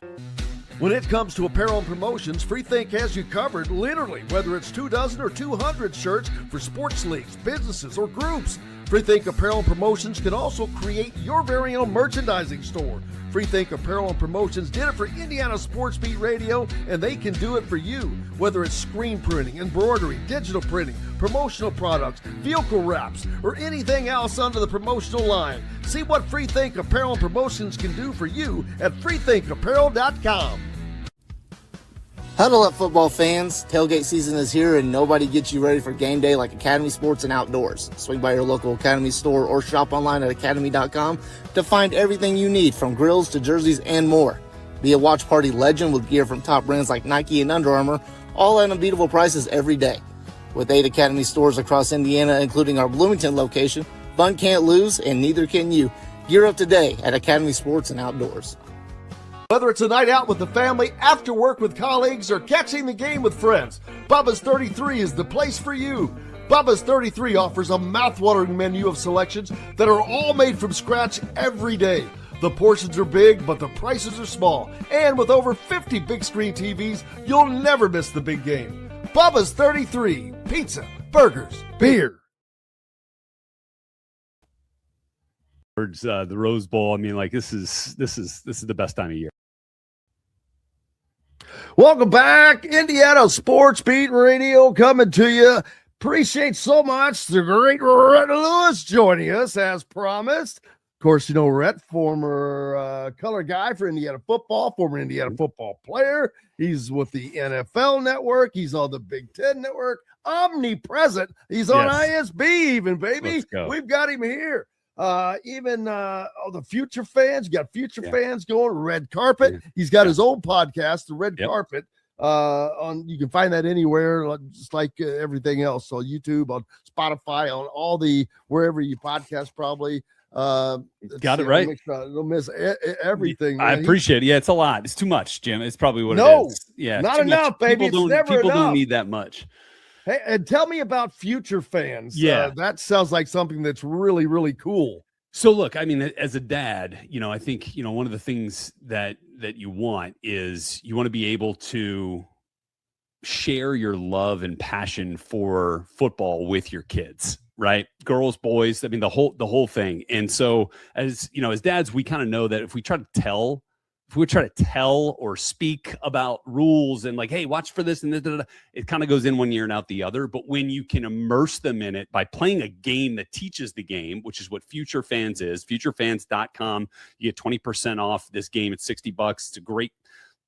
When it comes to apparel and promotions, FreeThink has you covered, literally, whether it's 24 or 200 shirts for sports leagues, businesses, or groups. FreeThink Apparel and Promotions can also create your very own merchandising store. FreeThink Apparel and Promotions did it for Indiana Sports Beat Radio, and they can do it for you. Whether it's screen printing, embroidery, digital printing, promotional products, vehicle wraps, or anything else under the promotional line. See what FreeThink Apparel and Promotions can do for you at freethinkapparel.com. Huddle up, football fans. Tailgate season is here, and nobody gets you ready for game day like Academy Sports and Outdoors. Swing by your local Academy store or shop online at academy.com to find everything you need, from grills to jerseys and more. Be a watch party legend with gear from top brands like Nike and Under Armour, all at unbeatable prices every day. With 8 Academy stores across Indiana, including our Bloomington location, fun can't lose, and neither can you. Gear up today at Academy Sports and Outdoors. Whether it's a night out with the family, after work with colleagues, or catching the game with friends, Bubba's 33 is the place for you. Bubba's 33 offers a mouthwatering menu of selections that are all made from scratch every day. The portions are big, but the prices are small. And with over 50 big screen TVs, you'll never miss the big game. Bubba's 33, pizza, burgers, beer. The Rose Bowl. I mean, like this is the best time of year. Welcome back, Indiana Sports Beat Radio coming to you. Appreciate so much the great Rhett Lewis joining us as promised. Of course, you know Rhett, former color guy for Indiana football, former Indiana football player. He's with the NFL Network. He's on the Big Ten Network. Omnipresent. He's on ISB even, baby. We've got him here. Even the future fans, you got future fans going Red Carpet. He's got his own podcast, the Red Carpet. You can find that anywhere, just like everything else. So YouTube, on Spotify, on all the wherever you podcast, probably. Got it right. Don't miss everything. I Man. appreciate it. Yeah, it's a lot. It's too much, Jim. It's probably what it is. Yeah, not enough, baby. People don't need that much. Hey, and tell me about future fans. Yeah, that sounds like something that's really, really cool. So look, I mean, as a dad, I think, one of the things that you want is you want to be able to share your love and passion for football with your kids, right? Girls, boys, I mean, the whole thing. And so as dads, we kind of know that if we try to tell or speak about rules and like, hey, watch for this and this, it kind of goes in one ear and out the other. But when you can immerse them in it by playing a game that teaches the game, which is what Future Fans is, futurefans.com, you get 20% off this game. It's $60. It's a great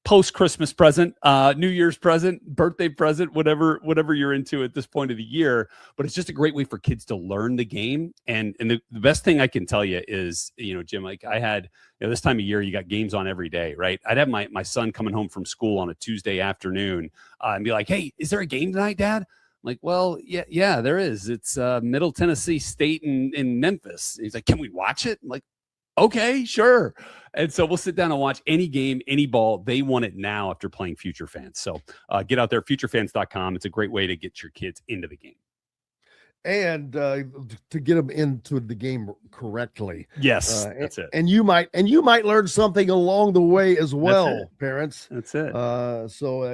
post-Christmas present, New Year's present, birthday present, whatever you're into at this point of the year. But it's just a great way for kids to learn the game. And the best thing I can tell you is, Jim, like I had, this time of year, you got games on every day, right? I'd have my son coming home from school on a Tuesday afternoon and be like, hey, is there a game tonight, Dad? I'm like, well, yeah, there is. It's Middle Tennessee State in Memphis. And he's like, can we watch it? I'm like, okay, sure. And so we'll sit down and watch any game, any ball. They want it now after playing Future Fans. So get out there, futurefans.com. It's a great way to get your kids into the game. And to get them into the game correctly. Yes, that's it. And you might learn something along the way as well, parents. That's it.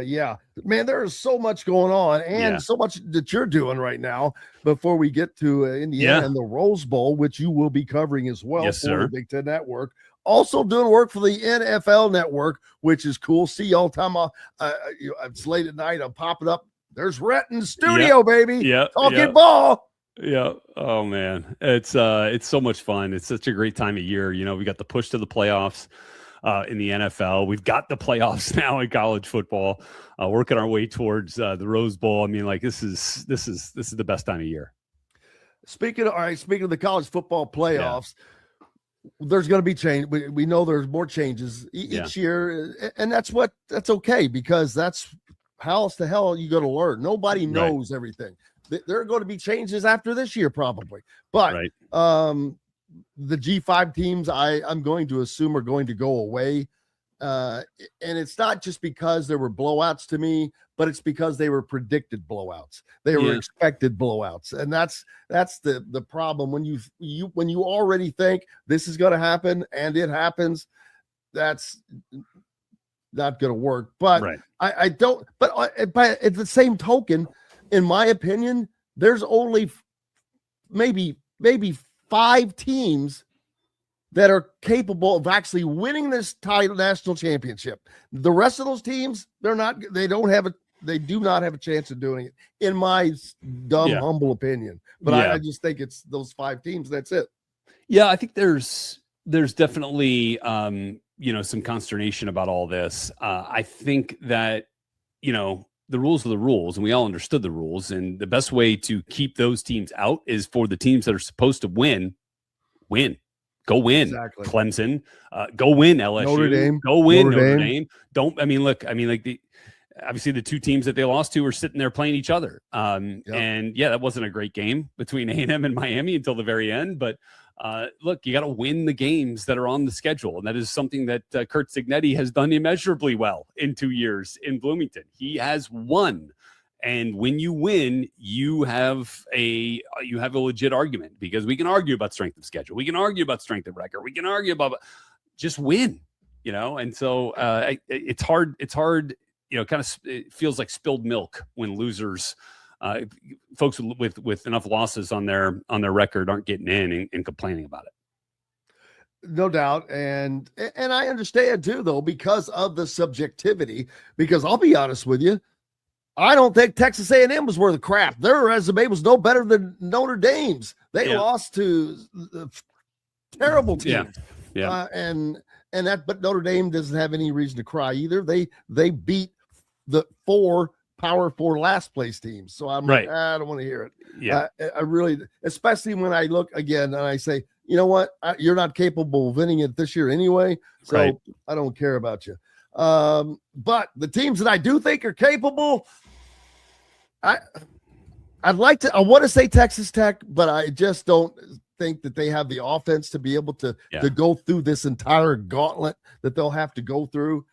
Yeah, man, there is so much going on and so much that you're doing right now before we get to Indiana and the Rose Bowl, which you will be covering as well for the Big Ten Network. Also doing work for the NFL Network, which is cool. See y'all time. It's late at night. I'm popping up. There's Rhett in the studio, baby. Yeah. Talking ball. Yeah. Oh man. It's so much fun. It's such a great time of year. We got the push to the playoffs in the NFL. We've got the playoffs now in college football, working our way towards the Rose Bowl. I mean, like this is the best time of year. Speaking of the college football playoffs, there's going to be change. We know there's more changes each year, and that's okay, because that's how else the hell you going to learn. Nobody knows everything. There are going to be changes after this year, probably. But the G5 teams, I'm going to assume, are going to go away. And it's not just because there were blowouts to me, but it's because they were predicted blowouts. They were expected blowouts. And that's the problem. When you already think this is going to happen and it happens, that's not going to work. But I don't, but at the same token, in my opinion, there's only maybe 5 teams that are capable of actually winning this title national championship. The rest of those teams, they do not have a chance of doing it, in my humble opinion. But I just think it's those 5 teams. That's it. Yeah, I think there's definitely some consternation about all this. I think that the rules are the rules, and we all understood the rules. And the best way to keep those teams out is for the teams that are supposed to win. Go win. Exactly. Clemson. Go win LSU. Notre Dame. Go win Notre Dame. Obviously the 2 teams that they lost to were sitting there playing each other. And that wasn't a great game between A&M and Miami until the very end. But look, you got to win the games that are on the schedule. And that is something that Kurt Cignetti has done immeasurably well in 2 years in Bloomington. He has won. And when you win, you have a legit argument, because we can argue about strength of schedule. We can argue about strength of record. We can argue about just win, And so it's hard. It feels like spilled milk when losers, folks with enough losses on their record aren't getting in and complaining about it. No doubt. And I understand too, though, because of the subjectivity, because I'll be honest with you, I don't think Texas A&M was worth of crap. Their resume was no better than Notre Dame's. They lost to terrible teams. Yeah. But Notre Dame doesn't have any reason to cry either. They beat the 4 Power 4 last place teams. So I'm like, I don't want to hear it. Yeah. I really, especially when I look again and I say, you know what, you're not capable of winning it this year anyway. So I don't care about you. But the teams that I do think are capable, I want to say Texas Tech, but I just don't think that they have the offense to be able to go through this entire gauntlet that they'll have to go through.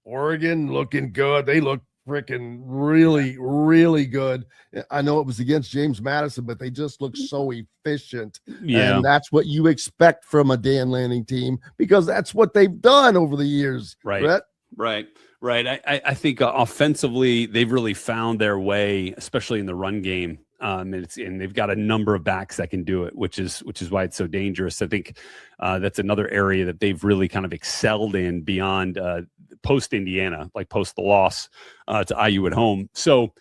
Oregon looking good. They look freaking really, really good. I know it was against James Madison, but they just look so efficient. Yeah. And that's what you expect from a Dan Lanning team, because that's what they've done over the years. Right. Rhett? Right. I think offensively, they've really found their way, especially in the run game. And they've got a number of backs that can do it, which is why it's so dangerous. I think that's another area that they've really kind of excelled in beyond post Indiana, like post the loss to IU at home. So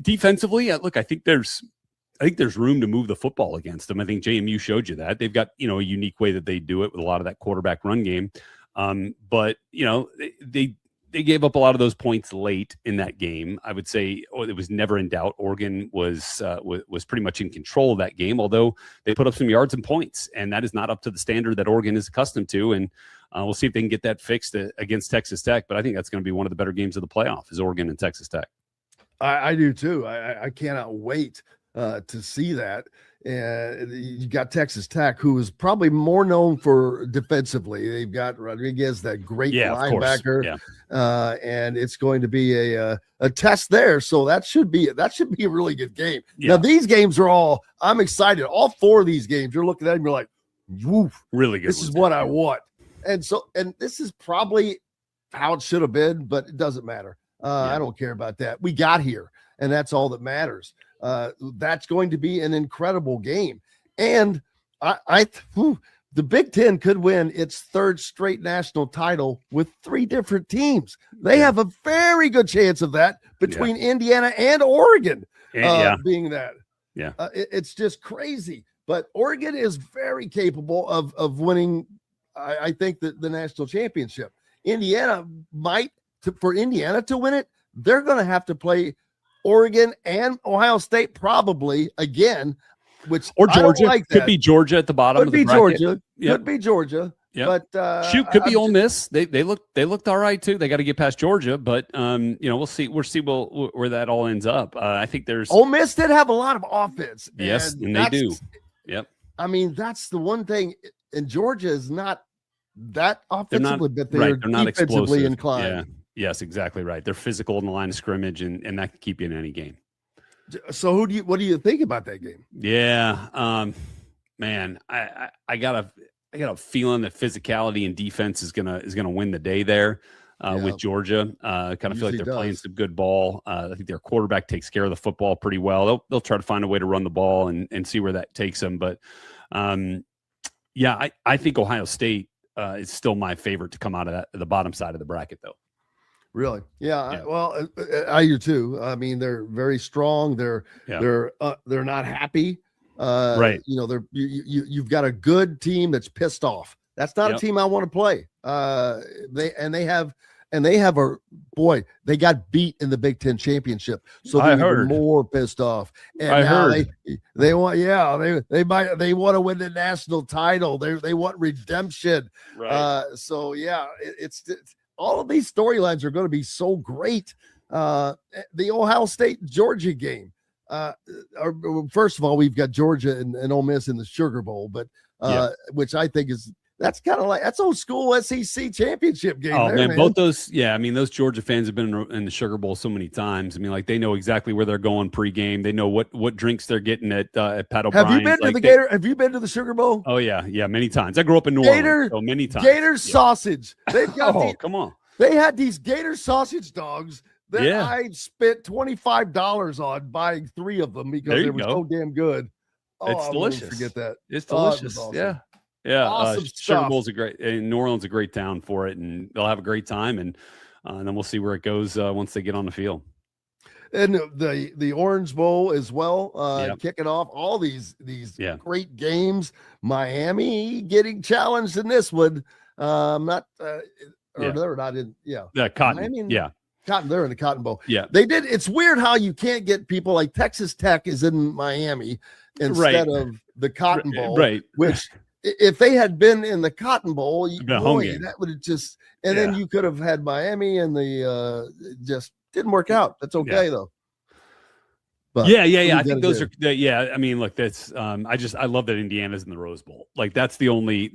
defensively, look, I think there's room to move the football against them. I think JMU showed you that. They've got, a unique way that they do it with a lot of that quarterback run game. But they gave up a lot of those points late in that game. I would say it was never in doubt. Oregon was pretty much in control of that game, although they put up some yards and points, and that is not up to the standard that Oregon is accustomed to. And we'll see if they can get that fixed against Texas Tech. But I think that's going to be one of the better games of the playoff is Oregon and Texas Tech. I do too. I cannot wait to see that. And you got Texas Tech, who is probably more known for defensively. They've got Rodriguez, that great linebacker, and it's going to be a test there. So that should be a really good game. Now these games are all. I'm excited. All four of these games, you're looking at them, you're like, woof, really good. This is what I want. And this is probably how it should have been, but it doesn't matter. I don't care about that. We got here, and that's all that matters. That's going to be an incredible game. And the Big Ten could win its third straight national title with three different teams. They have a very good chance of that between Indiana and Oregon being that. Yeah. It's just crazy. But Oregon is very capable of winning, I think, the national championship. Indiana for Indiana to win it, they're going to have to play Oregon and Ohio State probably again, or Georgia. Could be Georgia at the bottom of the bracket. Could be Georgia. Yep. But could be Ole Miss. They looked all right too. They got to get past Georgia, but we'll see. We'll see where that all ends up. I think there's Ole Miss did have a lot of offense. Yes, and they do. Yep. I mean, that's the one thing. And Georgia is not that offensively, but they're not defensively explosive. inclined. Yeah. Yes, exactly right. They're physical in the line of scrimmage, and that can keep you in any game. So what do you think about that game? Yeah, man, I got a feeling that physicality and defense is gonna win the day there with Georgia. I kind of feel like they're playing some good ball. I think their quarterback takes care of the football pretty well. They'll try to find a way to run the ball and see where that takes them. But I think Ohio State is still my favorite to come out of the bottom side of the bracket, though. Really? Yeah. Well, I do too. I mean, they're very strong. They're not happy. Right. You've got a good team that's pissed off. That's not a team I want to play. They got beat in the Big Ten championship, so they're even more pissed off. And they want they want to win the national title. They want redemption. Right. It's all of these storylines are going to be so great. The Ohio State Georgia game. First of all, we've got Georgia and Ole Miss in the Sugar Bowl, but which I think that's kind of like that's old school SEC championship game. Oh man, both those, I mean, those Georgia fans have been in the Sugar Bowl so many times. I mean, like they know exactly where they're going pregame. They know what drinks they're getting at Pat O'Brien's. Have you been to the Gator? Have you been to the Sugar Bowl? Oh yeah, many times. I grew up in New Orleans, so many times. Gator sausage. They've got come on. They had these Gator sausage dogs that I spent $25 on buying 3 of them because they were so damn good. Oh, it's delicious. Forget that. It's delicious. Awesome. Yeah. Awesome Sugar Bowl's New Orleans a great town for it, and they'll have a great time, and then we'll see where it goes once they get on the field. And the Orange Bowl as well, kicking off all these great games. Miami getting challenged in this one. They're not in. Cotton. Miami, Cotton. They're in the Cotton Bowl. Yeah, they did. It's weird how you can't get people like Texas Tech is in Miami instead of the Cotton Bowl, right? Which if they had been in the Cotton Bowl, been a home game. that would have just, and then you could have had Miami and just didn't work out. That's okay though. But yeah. I think those are. I mean, look, that's. I love that Indiana's in the Rose Bowl. Like that's the only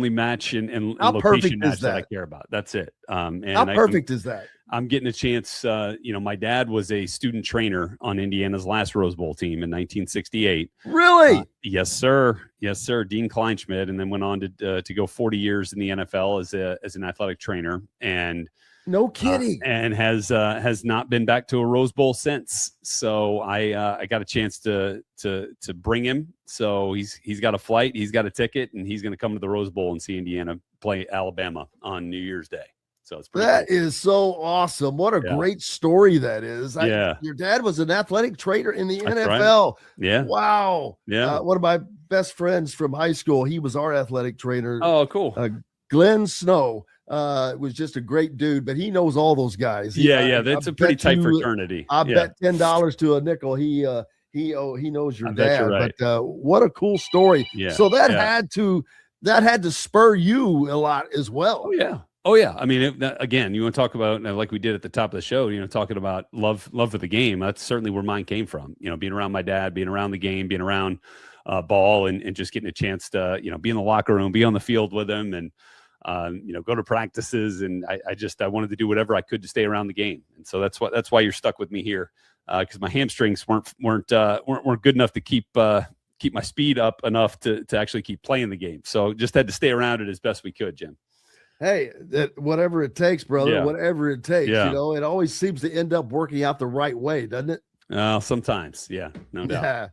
match and location match that I care about. That's it. And how perfect is that? I'm getting a chance. My dad was a student trainer on Indiana's last Rose Bowl team in 1968. Really? Yes, sir. Yes, sir. Dean Kleinschmidt, and then went on to go 40 years in the NFL as an athletic trainer, and no kidding, and has not been back to a Rose Bowl since. So I got a chance to bring him. So he's got a flight, he's got a ticket, and he's going to come to the Rose Bowl and see Indiana play Alabama on New Year's Day. So it's pretty that cool. is so awesome. What a great story that is. Yeah. Your dad was an athletic trainer in the That's NFL. Right. Yeah. Wow. Yeah. One of my best friends from high school, he was our athletic trainer. Oh, cool. Glenn Snow was just a great dude, but he knows all those guys. That's a pretty tight fraternity. I bet $10 to a nickel. He knows your dad. Right. But what a cool story. Yeah. So that had to spur you a lot as well. Oh yeah. I mean, again, you want to talk about like we did at the top of the show, talking about love for the game. That's certainly where mine came from, being around my dad, being around the game, being around ball and just getting a chance to, be in the locker room, be on the field with him and, go to practices. And I wanted to do whatever I could to stay around the game. And so that's why you're stuck with me here. Cause my hamstrings weren't good enough to keep my speed up enough to actually keep playing the game. So just had to stay around it as best we could, Jim. Hey, whatever it takes, brother, Yeah. whatever it takes, Yeah. it always seems to end up working out the right way, doesn't it? Sometimes. Yeah, no doubt.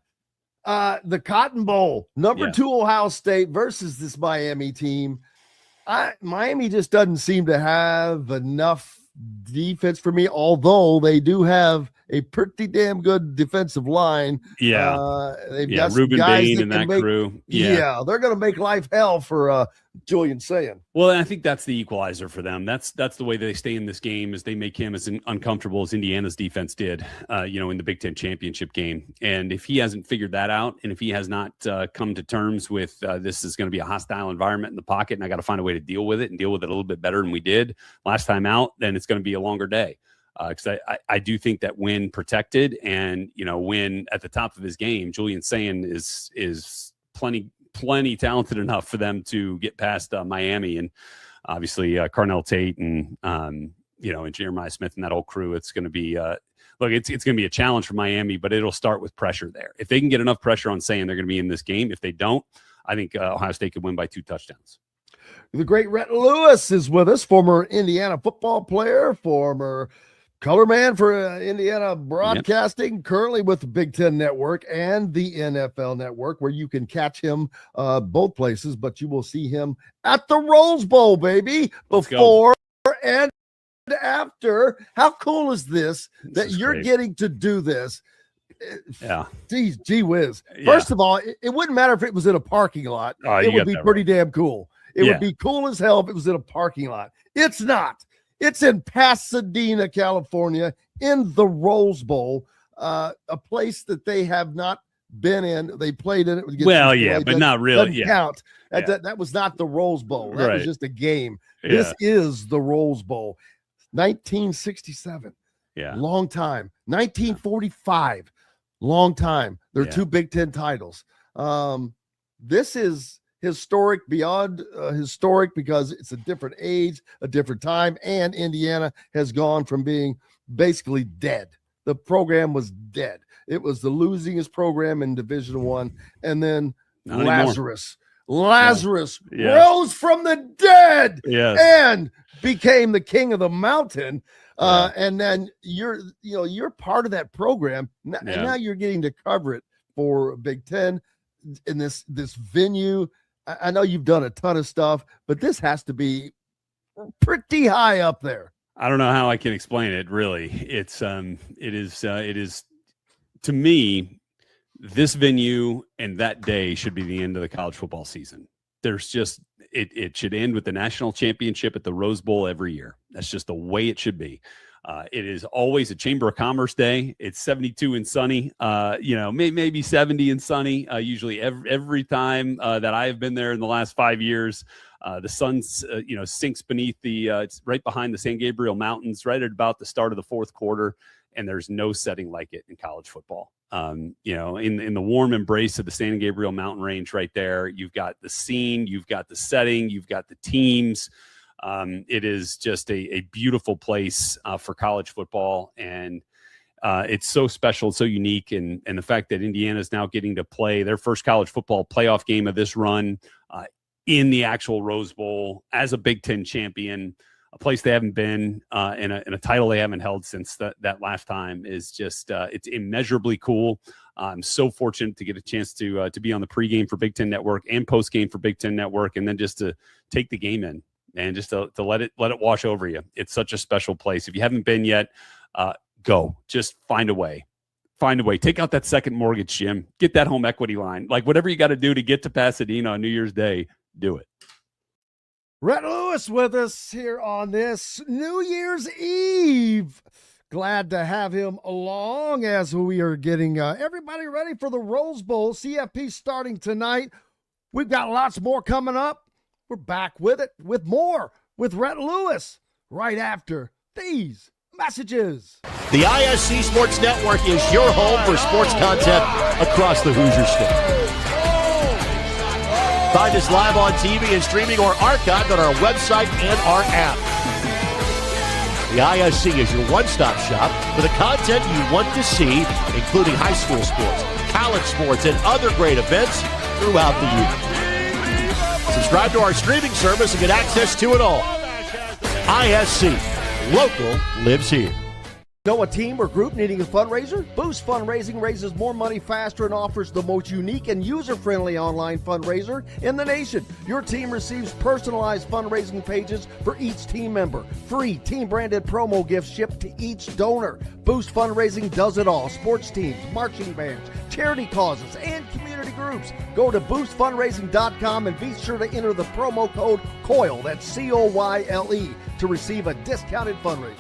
Yeah. The Cotton Bowl, number 2 Ohio State versus this Miami team. Miami just doesn't seem to have enough defense for me, although they do have a pretty damn good defensive line. They've got Reuben guys Bain and that crew. Yeah, they're going to make life hell for Julian Sinn. Well, and I think that's the equalizer for them. That's the way they stay in this game is they make him as uncomfortable as Indiana's defense did, in the Big Ten championship game. And if he hasn't figured that out, and if he has not come to terms with this is going to be a hostile environment in the pocket, and I got to find a way to deal with it a little bit better than we did last time out, then it's going to be a longer day. Because I do think that when protected and when at the top of his game, Julian Sinn is plenty talented enough for them to get past Miami and obviously Carnell Tate and and Jeremiah Smith and that whole crew. It's going to be it's going to be a challenge for Miami, but it'll start with pressure there. If they can get enough pressure on Sinn, they're going to be in this game. If they don't, I think Ohio State could win by 2 touchdowns. The great Rhett Lewis is with us, former Indiana football player, former color man for Indiana Broadcasting, currently with the Big Ten Network and the NFL Network, where you can catch him both places, but you will see him at the Rose Bowl, baby, before and after. How cool is this that you're great. getting to do this? Yeah. Gee whiz. First of all, it wouldn't matter if it was in a parking lot. It would be pretty damn cool. It would be cool as hell if it was in a parking lot. It's not. It's in Pasadena, California, in the Rose Bowl, a place that they have not been in. They played in it. But not really. Count. That was not the Rose Bowl. That was just a game. This is the Rose Bowl. 1967. Yeah. Long time. 1945. Long time. There are 2 Big Ten titles. This is historic beyond historic because it's a different age, a different time, and Indiana has gone from being basically dead. The program was dead. It was the losingest program in Division I, and then Lazarus rose from the dead and became the king of the mountain. And then you're part of that program, and now you're getting to cover it for Big Ten in this venue. I know you've done a ton of stuff, but this has to be pretty high up there. I don't know how I can explain it. Really, it is to me, this venue and that day should be the end of the college football season. There's just, it should end with the national championship at the Rose Bowl every year. That's just the way it should be. It is always a Chamber of Commerce day. It's 72 and sunny, maybe 70 and sunny. Usually every time that I have been there in the last 5 years, the sun, sinks beneath it's right behind the San Gabriel Mountains, right at about the start of the fourth quarter. And there's no setting like it in college football. In the warm embrace of the San Gabriel Mountain Range right there, you've got the scene, you've got the setting, you've got the teams. It is just a beautiful place for college football. And it's so special, so unique. And the fact that Indiana is now getting to play their first college football playoff game of this run in the actual Rose Bowl as a Big Ten champion, a place they haven't been in a title they haven't held since that last time is just it's immeasurably cool. I'm so fortunate to get a chance to be on the pregame for Big Ten Network and postgame for Big Ten Network, and then just to take the game in and just to let it wash over you. It's such a special place. If you haven't been yet, go. Just find a way. Find a way. Take out that second mortgage, Jim. Get that home equity line. Like whatever you got to do to get to Pasadena on New Year's Day, do it. Rhett Lewis with us here on this New Year's Eve. Glad to have him along as we are getting everybody ready for the Rose Bowl. CFP starting tonight. We've got lots more coming up. We're back with it, with more, with Rhett Lewis right after these messages. The ISC Sports Network is your home for sports content across the Hoosier State. Find us live on TV and streaming or archived on our website and our app. The ISC is your one-stop shop for the content you want to see, including high school sports, college sports, and other great events throughout the year. Subscribe to our streaming service and get access to it all. ISC. Local lives here. Know a team or group needing a fundraiser? Boost Fundraising raises more money faster and offers the most unique and user-friendly online fundraiser in the nation. Your team receives personalized fundraising pages for each team member. Free team-branded promo gifts shipped to each donor. Boost Fundraising does it all. Sports teams, marching bands, charity causes, and community groups. Go to boostfundraising.com and be sure to enter the promo code COYLE, that's COYLE, to receive a discounted fundraiser.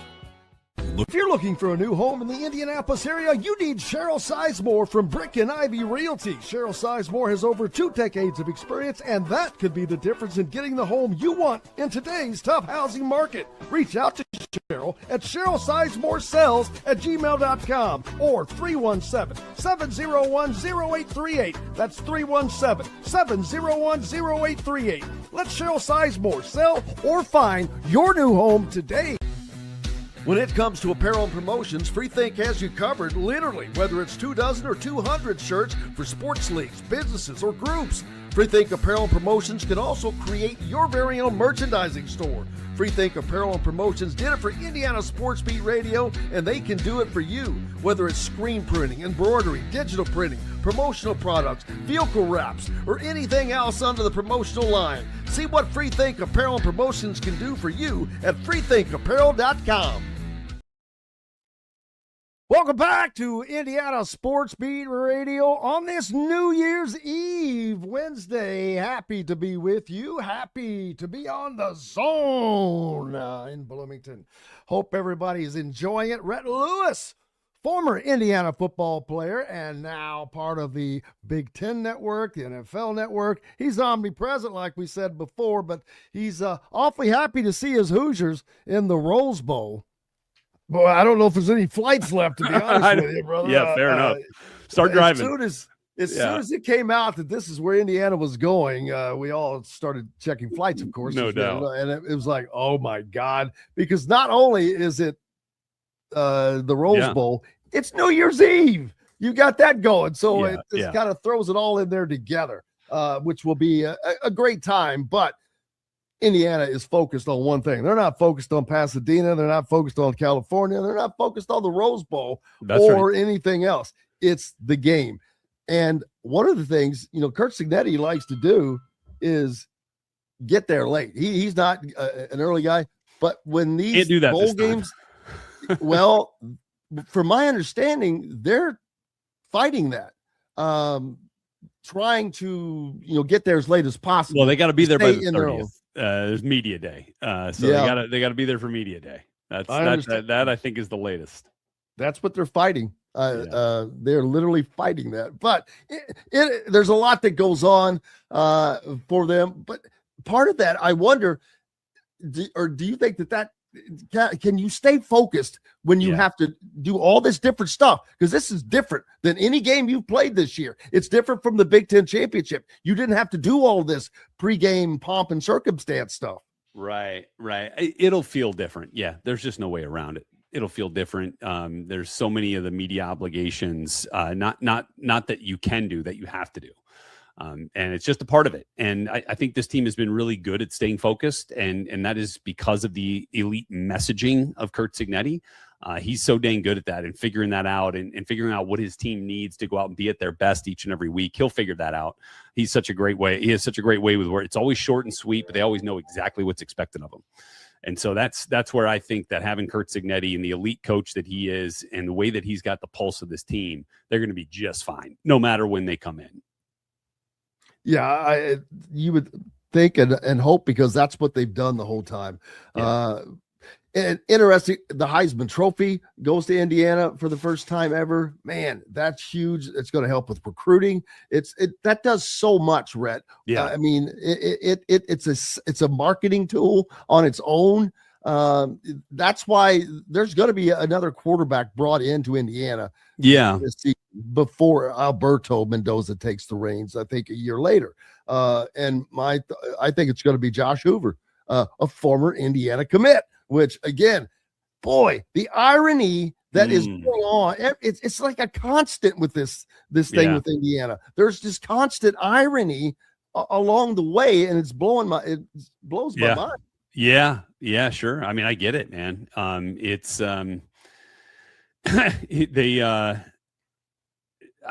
If you're looking for a new home in the Indianapolis area, you need Cheryl Sizemore from Brick and Ivy Realty. Cheryl Sizemore has over 2 decades of experience, and that could be the difference in getting the home you want in today's tough housing market. Reach out to Cheryl at CherylSizemore@gmail.com or 317-701-0838. That's 317-701-0838. Let Cheryl Sizemore sell or find your new home today. When it comes to apparel and promotions, FreeThink has you covered, literally, whether it's 24 or 200 shirts for sports leagues, businesses, or groups. FreeThink Apparel and Promotions can also create your very own merchandising store. FreeThink Apparel and Promotions did it for Indiana Sports Beat Radio, and they can do it for you. Whether it's screen printing, embroidery, digital printing, promotional products, vehicle wraps, or anything else under the promotional line. See what FreeThink Apparel and Promotions can do for you at freethinkapparel.com. Welcome back to Indiana Sports Beat Radio on this New Year's Eve Wednesday. Happy to be with you. Happy to be on the zone in Bloomington. Hope everybody's enjoying it. Rhett Lewis, former Indiana football player and now part of the Big Ten Network, the NFL Network. He's omnipresent, like we said before, but he's awfully happy to see his Hoosiers in the Rose Bowl. Boy, I don't know if there's any flights left, to be honest with you, brother. Yeah, fair enough. Start driving. As soon as it came out that this is where Indiana was going, we all started checking flights, of course. No doubt. And it was like, oh, my God. Because not only is it the Rose Bowl, it's New Year's Eve. You got that going. So it kind of throws it all in there together, which will be a great time. But Indiana is focused on one thing. They're not focused on Pasadena. They're not focused on California. They're not focused on the Rose Bowl anything else. It's the game. And one of the things, Kurt Signetti likes to do is get there late. He's not an early guy, but when these bowl games, well, from my understanding, they're fighting that. Trying to, get there as late as possible. Well, they got to be there by the 30th. There's media day, so they got to be there for media day. That I think is the latest. That's what they're fighting. They're literally fighting that. But there's a lot that goes on for them. But part of that, I wonder, do you think that can you stay focused when you have to do all this different stuff? Because this is different than any game you've played this year. It's different from the Big Ten championship. You didn't have to do all this pregame pomp and circumstance stuff. Right. It'll feel different. Yeah, there's just no way around it. It'll feel different. There's so many of the media obligations, not that you can do, that you have to do. And it's just a part of it. And I think this team has been really good at staying focused, and that is because of the elite messaging of Curt Cignetti. He's so dang good at that and figuring that out and figuring out what his team needs to go out and be at their best each and every week. He'll figure that out. He has such a great way with where it's always short and sweet, but they always know exactly what's expected of them. And so that's where I think that having Curt Cignetti and the elite coach that he is and the way that he's got the pulse of this team, they're going to be just fine, no matter when they come in. Yeah, you would think and hope, because that's what they've done the whole time. Yeah. And interesting, the Heisman Trophy goes to Indiana for the first time ever. Man, that's huge. It's going to help with recruiting. That does so much, Rhett. Yeah, I mean, it's a marketing tool on its own. That's why there's going to be another quarterback brought into Indiana. Yeah, before Alberto Mendoza takes the reins, I think a year later. And I think it's going to be Josh Hoover, a former Indiana commit. Which, again, boy, the irony that is going on, it's like a constant with this thing with Indiana. There's this constant irony along the way, and it blows my mind. Yeah, sure. I mean, I get it, man. It's I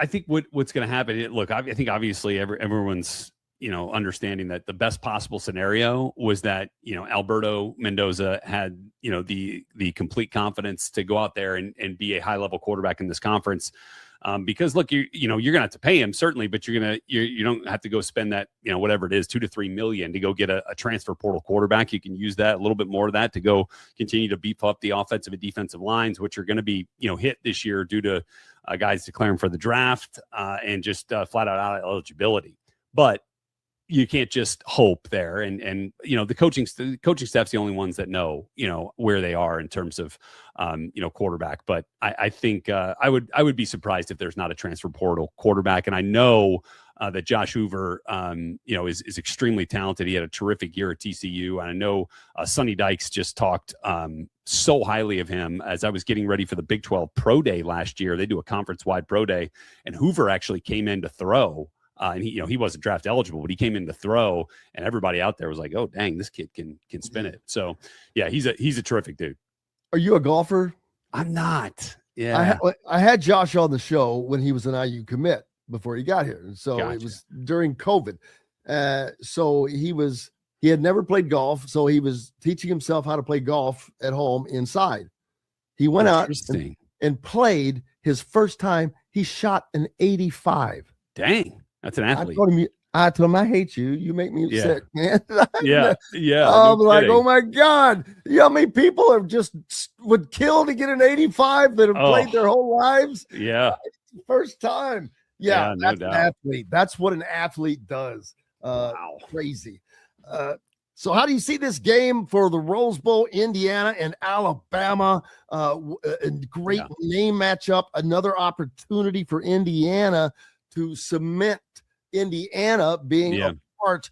think what's going to happen. Look, I think obviously everyone's understanding that the best possible scenario was that, Alberto Mendoza had, the complete confidence to go out there and be a high level quarterback in this conference. Because look, you're going to have to pay him, certainly, but you don't have to go spend that, whatever it is, $2 to $3 million to go get a transfer portal quarterback. You can use that, a little bit more of that, to go continue to beef up the offensive and defensive lines, which are going to be, hit this year due to guys declaring for the draft and just flat out eligibility. But you can't just hope there. And the coaching staff's the only ones that know, where they are in terms of, quarterback. But I think I would be surprised if there's not a transfer portal quarterback. And I know that Josh Hoover, is extremely talented. He had a terrific year at TCU. And I know Sonny Dykes just talked so highly of him as I was getting ready for the Big 12 Pro Day last year. They do a conference-wide Pro Day, and Hoover actually came in to throw. And he wasn't draft eligible, but he came in to throw, and everybody out there was like, "Oh, dang, this kid can spin it." So, yeah, he's a terrific dude. Are you a golfer? I'm not. Yeah, I had Josh on the show when he was an IU commit before he got here, and so It was during COVID. So he had never played golf, so he was teaching himself how to play golf at home inside. He went out and played his first time. He shot an 85. Dang. That's an athlete. I told him, I hate you. You make me sick, man. Yeah. I'm like, oh my God. You know how many people have just would kill to get an 85 that have played their whole lives? Yeah. First time. Yeah, no that's doubt. an athlete. That's what an athlete does. Wow. Crazy. So how do you see this game for the Rose Bowl, Indiana and Alabama? A great name matchup. Another opportunity for Indiana to cement Indiana being a part,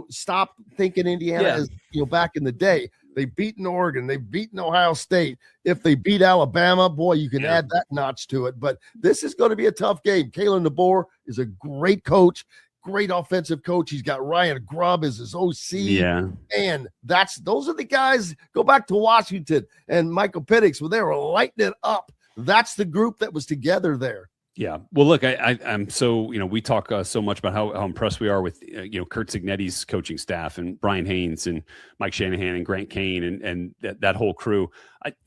stop thinking Indiana as, back in the day. They've beaten Oregon. They've beaten Ohio State. If they beat Alabama, boy, you can add that notch to it. But this is going to be a tough game. Kalen DeBoer is a great coach, great offensive coach. He's got Ryan Grubb as his OC. Yeah. And those are the guys. Go back to Washington and Michael Penix when they were lighting it up. That's the group that was together there. Yeah. Well, look, I'm so, we talk so much about how impressed we are with, Curt Cignetti's coaching staff and Brian Haynes and Mike Shanahan and Grant Kane and that whole crew.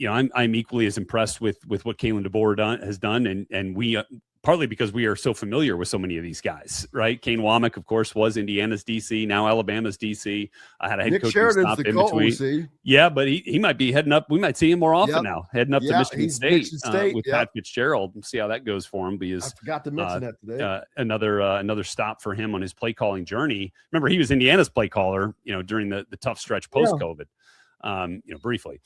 I'm equally as impressed with what Kalen DeBoer has done. And we partly because we are so familiar with so many of these guys, right? Kane Womack, of course, was Indiana's DC, now Alabama's DC. I had a head Nick coaching Sheridan's stop the in Coyle between. OC. Yeah, but he might be heading up. We might see him more often now, heading up to Michigan State, with Pat Fitzgerald. See how that goes for him. Because I forgot to mention that today. Another stop for him on his play calling journey. Remember, he was Indiana's play caller, during the tough stretch post-COVID, briefly.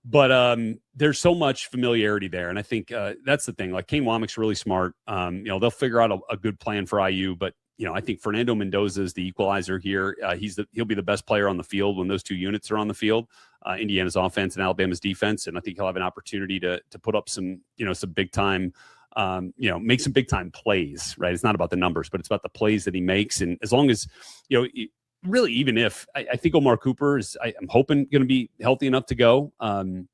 But there's so much familiarity there. And I think that's the thing. Like, Kane Womack's really smart. They'll figure out a good plan for IU. But, I think Fernando Mendoza is the equalizer here. He'll be the best player on the field when those two units are on the field, Indiana's offense and Alabama's defense. And I think he'll have an opportunity to put up some big time, make some big time plays, right? It's not about the numbers, but it's about the plays that he makes. And as long as, really, even if I think Omar Cooper is, I'm hoping, going to be healthy enough to go. And,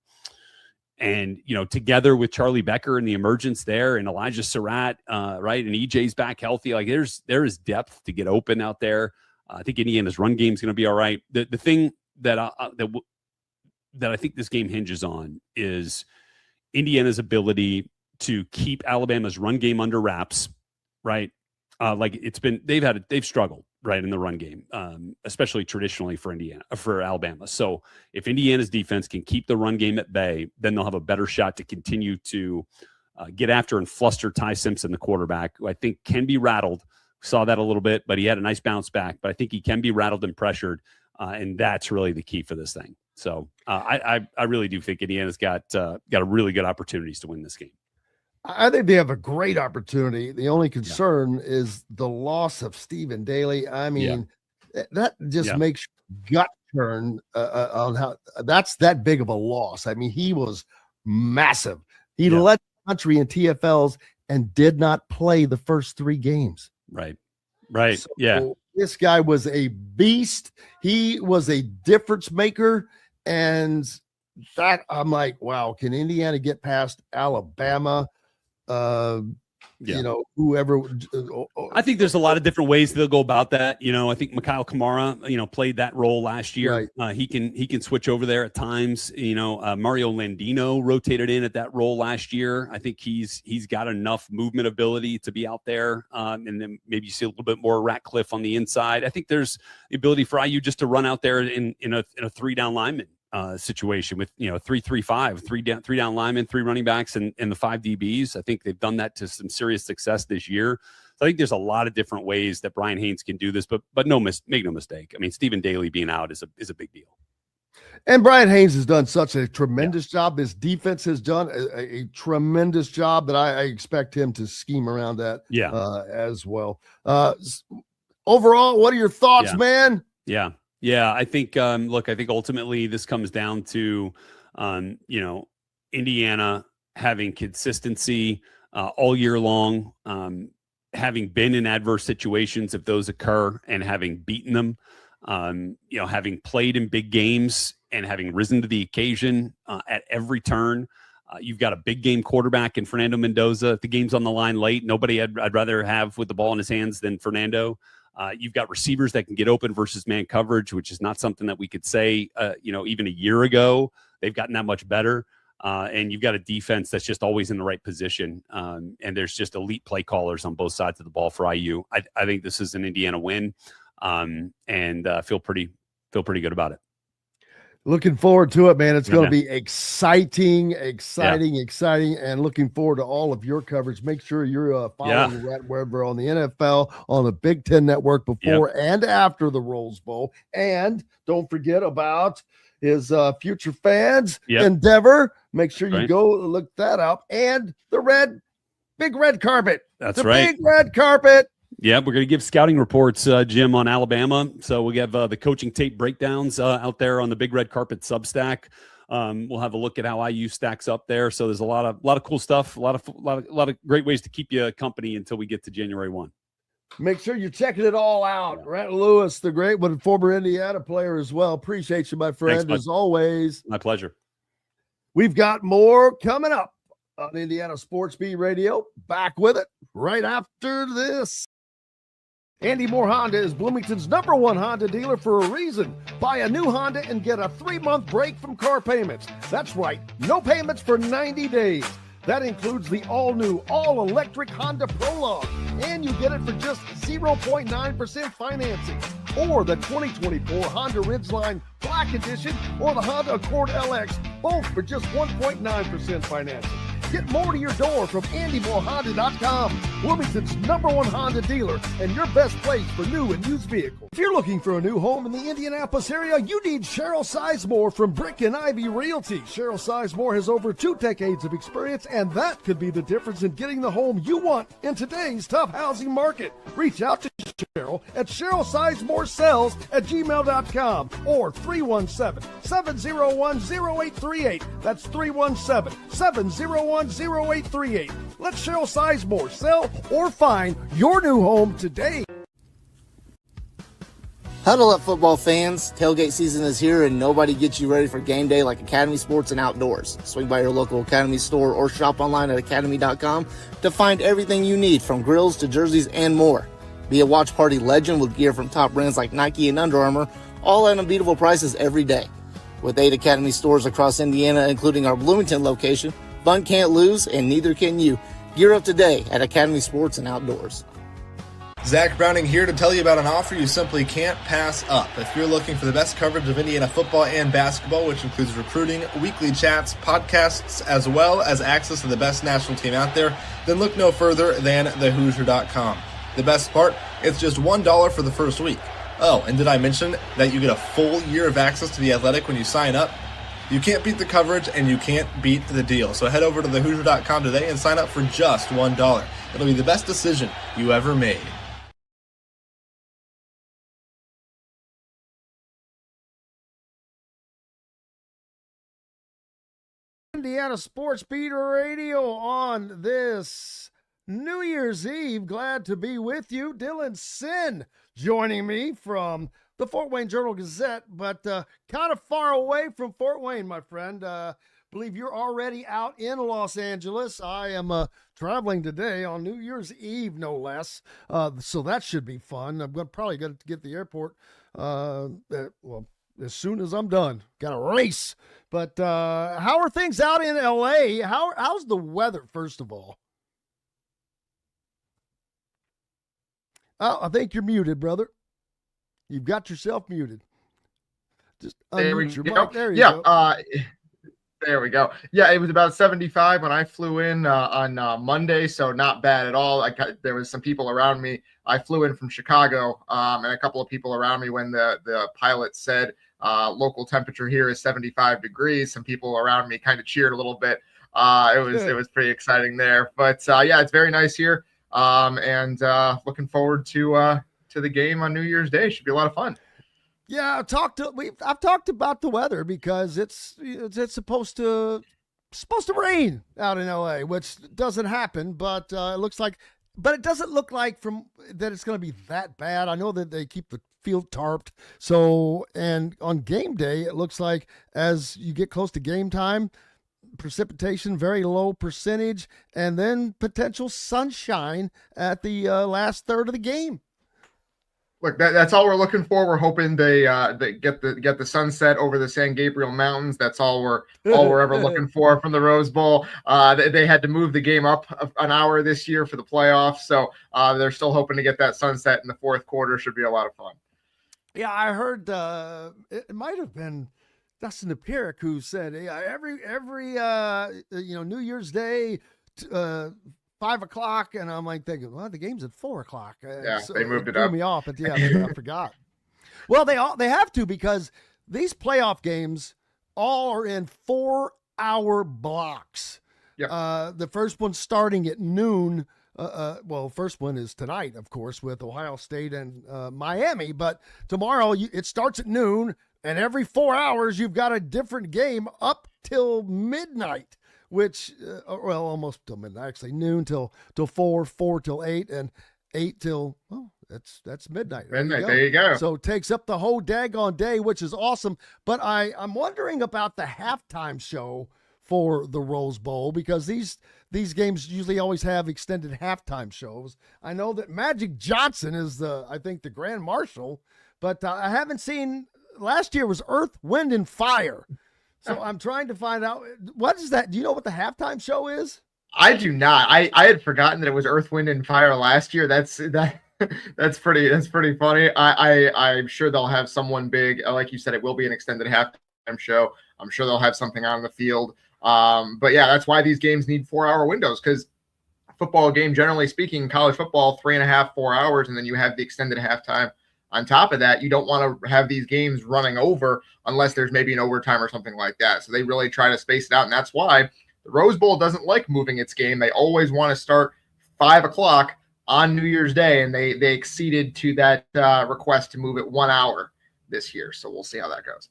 together with Charlie Becker and the emergence there, and Elijah Surratt, right, and EJ's back healthy, like there is depth to get open out there. I think Indiana's run game is going to be all right. The thing that I think this game hinges on is Indiana's ability to keep Alabama's run game under wraps, right? They've struggled, right, in the run game, especially traditionally for Alabama. So if Indiana's defense can keep the run game at bay, then they'll have a better shot to continue to get after and fluster Ty Simpson, the quarterback, who I think can be rattled. Saw that a little bit, but he had a nice bounce back. But I think he can be rattled and pressured, and that's really the key for this thing. So I really do think Indiana's got a really good opportunities to win this game. I think they have a great opportunity. The only concern is the loss of Stephen Daly. I mean, that just makes your gut turn on how that's that big of a loss. I mean, he was massive. He led the country in TFLs and did not play the first 3 games. Right. So this guy was a beast. He was a difference maker. And that, I'm like, wow, can Indiana get past Alabama? Whoever. I think there's a lot of different ways they'll go about that. I think Mikhail Kamara, played that role last year. Right. He can switch over there at times. Mario Landino rotated in at that role last year. I think he's got enough movement ability to be out there. And then maybe you see a little bit more Ratcliffe on the inside. I think there's the ability for IU just to run out there in a 3-down lineman situation with 3-3-5, 3 down linemen, 3 running backs, and the 5 DBs. I think they've done that to some serious success this year. So I think there's a lot of different ways that Brian Haynes can do this, but make no mistake. I mean, Stephen Daly being out is a big deal. And Brian Haynes has done such a tremendous job. His defense has done a tremendous job that I expect him to scheme around that as well. Overall, what are your thoughts, man? Yeah, I think, I think ultimately this comes down to, Indiana having consistency all year long, having been in adverse situations if those occur and having beaten them, having played in big games and having risen to the occasion at every turn. You've got a big game quarterback in Fernando Mendoza. If the game's on the line late, nobody I'd rather have with the ball in his hands than Fernando. You've got receivers that can get open versus man coverage, which is not something that we could say, even a year ago. They've gotten that much better. And you've got a defense that's just always in the right position. And there's just elite play callers on both sides of the ball for IU. I think this is an Indiana win, and feel pretty good about it. Looking forward to it, man. It's going to be exciting, and looking forward to all of your coverage. Make sure you're following Rhett Weber on the NFL, on the Big Ten Network before and after the Rose Bowl. And don't forget about his future fans endeavor. Make sure you go look that up. And the big red carpet. That's right. Big red carpet. Yeah, we're going to give scouting reports, Jim, on Alabama. So we have the coaching tape breakdowns out there on the Big Red Carpet Substack. We'll have a look at how IU stacks up there. So there's a lot of cool stuff, a lot of great ways to keep you company until we get to January 1. Make sure you're checking it all out. Rhett Lewis, the great one, former Indiana player as well. Appreciate you, my friend, as always. My pleasure. We've got more coming up on Indiana Sports Beat Radio. Back with it right after this. Andy Moore Honda is Bloomington's #1 Honda dealer for a reason. Buy a new Honda and get a 3-month break from car payments. That's right, no payments for 90 days. That includes the all-new, all-electric Honda Prologue, and you get it for just 0.9% financing. Or the 2024 Honda Ridgeline Black Edition or the Honda Accord LX, both for just 1.9% financing. Get more to your door from AndyMooreHonda.com, Bloomington's #1 Honda dealer and your best place for new and used vehicles. If you're looking for a new home in the Indianapolis area, you need Cheryl Sizemore from Brick and Ivy Realty. Cheryl Sizemore has over 2 decades of experience, and that could be the difference in getting the home you want in today's tough housing market. Reach out to Cheryl at CherylSizemore@gmail.com or 317-701-0838. That's 317-701-0838. Let Cheryl Sizemore sell or find your new home today. Huddle up, football fans. Tailgate season is here, and nobody gets you ready for game day like Academy Sports and Outdoors. Swing by your local Academy store or shop online at academy.com to find everything you need, from grills to jerseys and more. Be a watch party legend with gear from top brands like Nike and Under Armour, all at unbeatable prices every day. With 8 Academy stores across Indiana, including our Bloomington location, fun can't lose, and neither can you. Gear up today at Academy Sports and Outdoors. Zach Browning here to tell you about an offer you simply can't pass up. If you're looking for the best coverage of Indiana football and basketball, which includes recruiting, weekly chats, podcasts, as well as access to the best national team out there, then look no further than thehoosier.com. The best part, it's just $1 for the first week. Oh, and did I mention that you get a full year of access to The Athletic when you sign up? You can't beat the coverage, and you can't beat the deal. So head over to thehoosier.com today and sign up for just $1. It'll be the best decision you ever made. Indiana Sports Beater Radio on this New Year's Eve. Glad to be with you. Dylan Sinn joining me from the Fort Wayne Journal-Gazette, but kind of far away from Fort Wayne, my friend. Believe you're already out in Los Angeles. I am traveling today on New Year's Eve, no less. So that should be fun. I'm probably going to get to the airport, as soon as I'm done. Got a race. But how are things out in L.A.? How's the weather, first of all? Oh, I think you're muted, brother. You've got yourself muted. Just unmute your mic. There you go. There we go. Yeah, it was about 75 when I flew in on Monday, so not bad at all. There was some people around me. I flew in from Chicago, and a couple of people around me when the pilot said local temperature here is 75 degrees. Some people around me kind of cheered a little bit. It was pretty exciting there. But yeah, it's very nice here, and looking forward to the game on New Year's Day. Should be a lot of fun. Yeah, I've talked about the weather because it's supposed to rain out in LA, which doesn't happen, but it looks like, but it doesn't look like that it's going to be that bad. I know that they keep the field tarped. So, and on game day, it looks like as you get close to game time, precipitation, very low percentage, and then potential sunshine at the last third of the game. Look, that's all we're looking for. We're hoping they get the sunset over the San Gabriel Mountains. That's all we're ever looking for from the Rose Bowl. They had to move the game up an hour this year for the playoffs, so they're still hoping to get that sunset in the fourth quarter. Should be a lot of fun. Yeah, I heard it might have been Dustin Aperic who said every New Year's Day. 5 o'clock, and I'm like thinking, well, the game's at 4 o'clock. Yeah, so they moved it threw up. Me off, but yeah, I forgot. Well, they have to, because these playoff games all are in 4-hour blocks. Yep. The first one starting at noon. First one is tonight, of course, with Ohio State and Miami. But tomorrow it starts at noon, and every 4 hours you've got a different game up till midnight. Which, almost till midnight, actually, noon till 4 till 8, and 8 till, that's midnight. Midnight, there you go. So it takes up the whole daggone day, which is awesome. But I'm wondering about the halftime show for the Rose Bowl, because these games usually always have extended halftime shows. I know that Magic Johnson is I think the Grand Marshal, but I haven't seen, last year was Earth, Wind, and Fire. So I'm trying to find out, what is that? Do you know what the halftime show is? I do not. I had forgotten that it was Earth, Wind, and Fire last year. That's pretty funny. I'm sure they'll have someone big. Like you said, it will be an extended halftime show. I'm sure they'll have something on the field. But yeah, that's why these games need 4-hour windows, because football game, generally speaking, college football, 3.5, 4 hours, and then you have the extended halftime on top of that. You don't want to have these games running over unless there's maybe an overtime or something like that. So they really try to space it out, and that's why the Rose Bowl doesn't like moving its game. They always want to start 5 o'clock on New Year's Day, and they acceded to that request to move it 1 hour this year. So we'll see how that goes.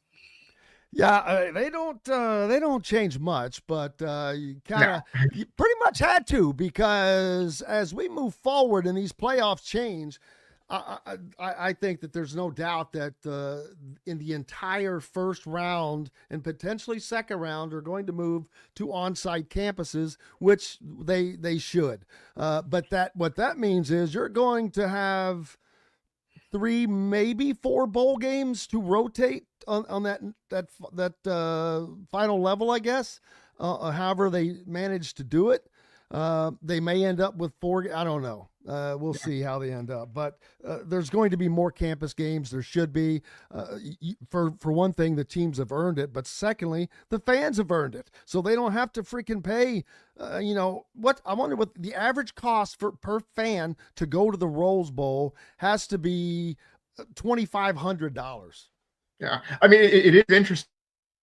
Yeah, they don't change much, but you pretty much had to, because as we move forward and these playoffs change, I think that there's no doubt that in the entire first round and potentially second round are going to move to on-site campuses, which they should. But what that means is you're going to have 3, maybe 4 bowl games to rotate on that final level, I guess. However they manage to do it, they may end up with 4. I don't know. We'll see how they end up. But there's going to be more campus games. There should be. For one thing, the teams have earned it, but secondly, the fans have earned it, so they don't have to freaking pay. What I wonder what the average cost per fan to go to the Rose Bowl has to be. $2,500. Yeah, I mean, it is interesting.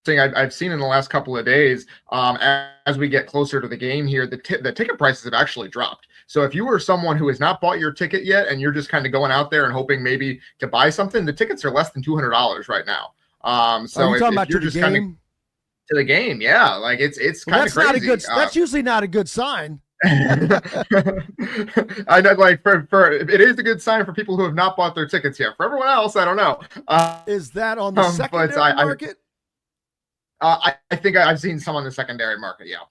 I've seen in the last couple of days, as we get closer to the game here, the ticket prices have actually dropped. So if you were someone who has not bought your ticket yet and you're just kind of going out there and hoping maybe to buy something, the tickets are less than $200 right now. So if you're just kind of to the game, yeah, like it's kind of crazy. Not a good. That's usually not a good sign. I know, like for it is a good sign for people who have not bought their tickets yet. For everyone else, I don't know. Is that on the secondary market? I think I've seen some on the secondary market. Yeah.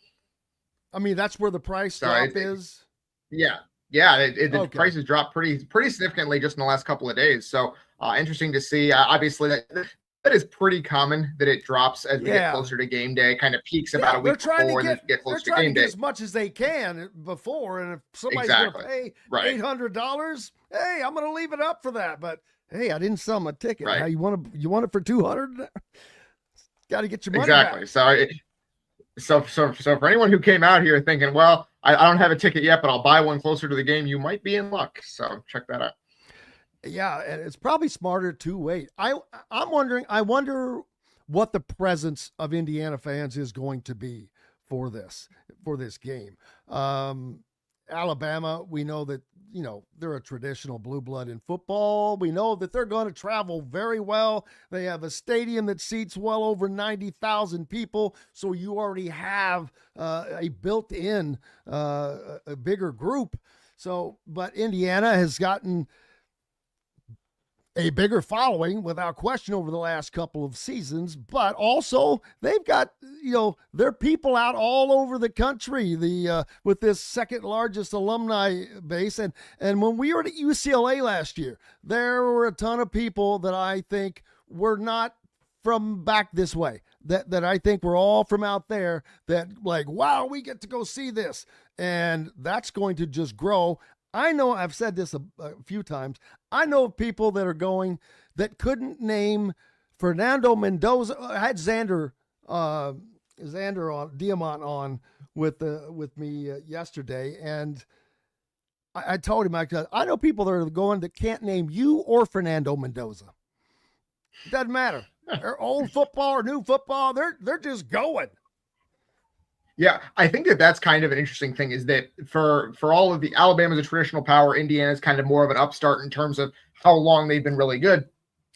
I mean, that's where the price drop is. Yeah. The prices dropped pretty significantly just in the last couple of days. So interesting to see. Obviously, that is pretty common that it drops as we get closer to game day. Kind of peaks about a week before, and then get closer to game day. As much as they can before, and if somebody's going to pay $800, hey, I'm going to leave it up for that. But hey, I didn't sell my ticket. Right. Now you want it for $200? Got to get your money back. So for anyone who came out here thinking, well, I don't have a ticket yet, but I'll buy one closer to the game, you might be in luck. So check that out. Yeah, and it's probably smarter to wait. I wonder what the presence of Indiana fans is going to be for this game. Alabama, we know that, they're a traditional blue blood in football. We know that they're going to travel very well. They have a stadium that seats well over 90,000 people. So you already have a built-in, a bigger group. So, but Indiana has gotten a bigger following without question over the last couple of seasons, but also they've got, their people out all over the country, with this second largest alumni base. And when we were at UCLA last year, there were a ton of people that I think were not from back this way, that I think we're all from out there, that like, wow, we get to go see this. And that's going to just grow. I know I've said this a few times. I know of people that are going that couldn't name Fernando Mendoza. I had Xander Diamont on with me yesterday, and I told him I know people that are going that can't name you or Fernando Mendoza. It doesn't matter. They're old football or new football. They're just going. Yeah, I think that's kind of an interesting thing, is that for all of the Alabama's a traditional power, Indiana's kind of more of an upstart in terms of how long they've been really good.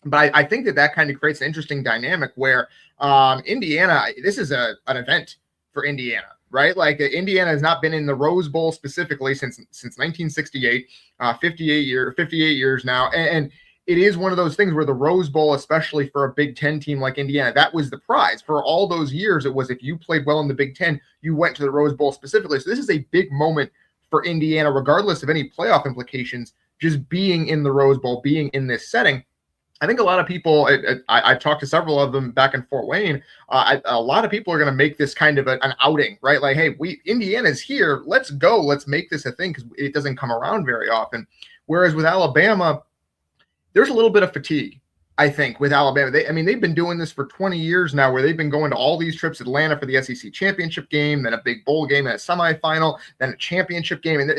But I think that kind of creates an interesting dynamic where Indiana, this is an event for Indiana, right? Like Indiana has not been in the Rose Bowl specifically since 1968, 58 years now. And it is one of those things where the Rose Bowl, especially for a Big Ten team like Indiana, that was the prize. For all those years, it was if you played well in the Big Ten, you went to the Rose Bowl specifically. So this is a big moment for Indiana, regardless of any playoff implications, just being in the Rose Bowl, being in this setting. I think a lot of people, I've talked to several of them back in Fort Wayne. A lot of people are going to make this kind of an outing, right? Like, hey, Indiana's here. Let's go. Let's make this a thing because it doesn't come around very often. Whereas with Alabama, there's a little bit of fatigue, I think, with Alabama. They've been doing this for 20 years now where they've been going to all these trips, Atlanta for the SEC championship game, then a big bowl game, and a semifinal, then a championship game. And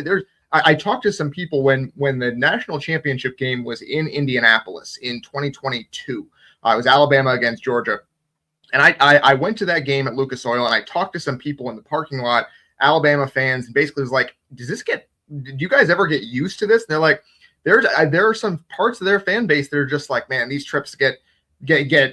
I talked to some people when the national championship game was in Indianapolis in 2022. It was Alabama against Georgia. And I went to that game at Lucas Oil, and I talked to some people in the parking lot, Alabama fans, and basically was like, did you guys ever get used to this? And they're like, there are some parts of their fan base that are just like, man, these trips get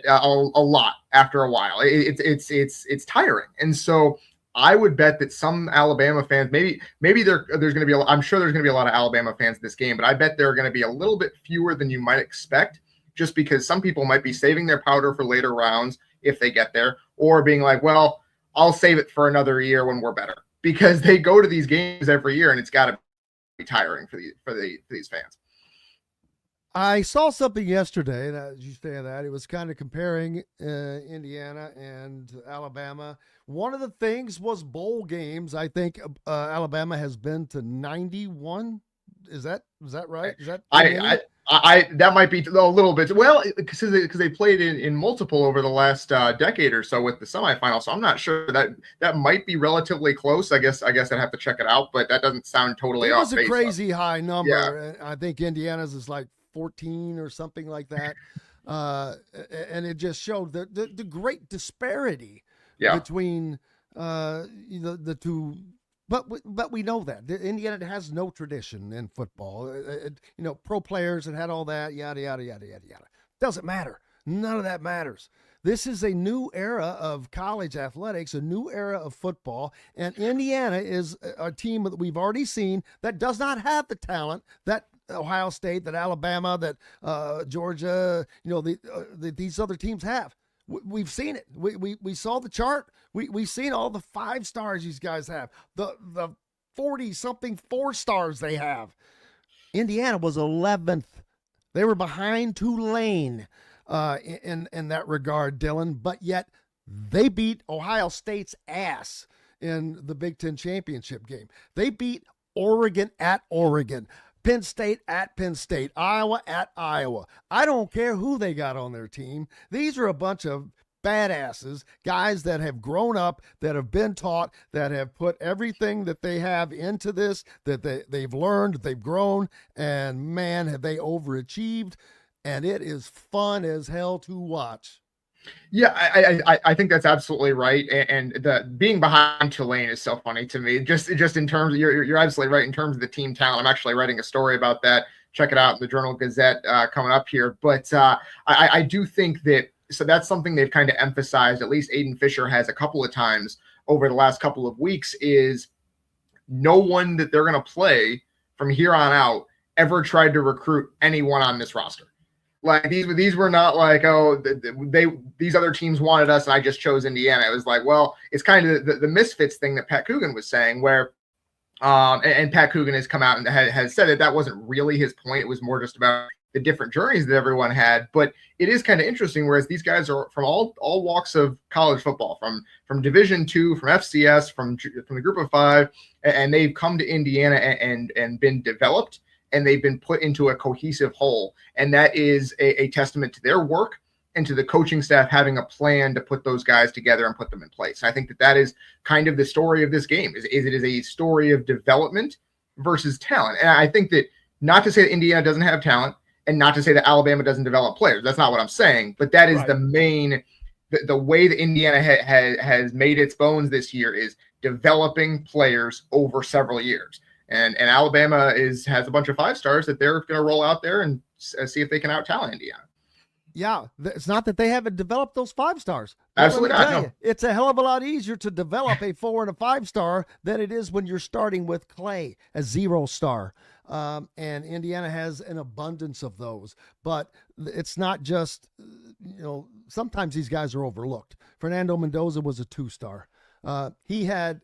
a lot after a while. It's tiring. And so I would bet that some Alabama fans, maybe there's going to be, I'm sure there's going to be a lot of Alabama fans in this game, but I bet there are going to be a little bit fewer than you might expect, just because some people might be saving their powder for later rounds if they get there, or being like, well, I'll save it for another year when we're better, because they go to these games every year and it's got to be tiring for these fans. I saw something yesterday, and as you say that, it was kind of comparing Indiana and Alabama. One of the things was bowl games. I think Alabama has been to 91. Is that right? Is that that might be a little bit, well, because they played in multiple over the last decade or so with the semifinal. So I'm not sure that might be relatively close. I guess I'd have to check it out, but that doesn't sound totally off. It was a crazy high number. Yeah. I think Indiana's is like 14 or something like that. And it just showed the great disparity between the two. But we know that Indiana has no tradition in football. Pro players and had all that, yada, yada, yada, yada, yada. Doesn't matter. None of that matters. This is a new era of college athletics, a new era of football, and Indiana is a team that we've already seen that does not have the talent that Ohio State, that Alabama, that Georgia, these other teams have. We've seen it. We saw the chart. We've seen all the 5 stars these guys have, the 40-something 4 stars they have. Indiana was 11th. They were behind Tulane in that regard, Dylan, but yet they beat Ohio State's ass in the Big Ten championship game. They beat Oregon at Oregon. Penn State at Penn State, Iowa at Iowa. I don't care who they got on their team. These are a bunch of badasses, guys that have grown up, that have been taught, that have put everything that they have into this, that they've learned, they've grown, and man, have they overachieved. And it is fun as hell to watch. Yeah, I think that's absolutely right, and the being behind Tulane is so funny to me. Just in terms of you're absolutely right in terms of the team talent. I'm actually writing a story about that. Check it out in the Journal Gazette coming up here. But I do think that that's something they've kind of emphasized. At least Aiden Fisher has a couple of times over the last couple of weeks. Is no one that they're going to play from here on out ever tried to recruit anyone on this roster. Like these were not like, oh, these other teams wanted us and I just chose Indiana. It was like, well, it's kind of the misfits thing that Pat Coogan was saying, where and Pat Coogan has come out and has said that wasn't really his point. It was more just about the different journeys that everyone had. But it is kind of interesting, whereas these guys are from all walks of college football, from Division II, from FCS, from the Group of 5, and they've come to Indiana and been developed. And they've been put into a cohesive whole. And that is a testament to their work and to the coaching staff having a plan to put those guys together and put them in place. I think that is kind of the story of this game, is it is a story of development versus talent. And I think that, not to say that Indiana doesn't have talent and not to say that Alabama doesn't develop players. That's not what I'm saying. But that is the main, the way that Indiana has made its bones this year is developing players over several years. And Alabama has a bunch of 5 stars that they're going to roll out there and see if they can out-talent Indiana. Yeah, it's not that they haven't developed those 5 stars. Absolutely not. No. It's a hell of a lot easier to develop a 4 and a 5 star than it is when you're starting with Clay, a 0 star. And Indiana has an abundance of those. But it's not just, sometimes these guys are overlooked. Fernando Mendoza was a 2 star. He had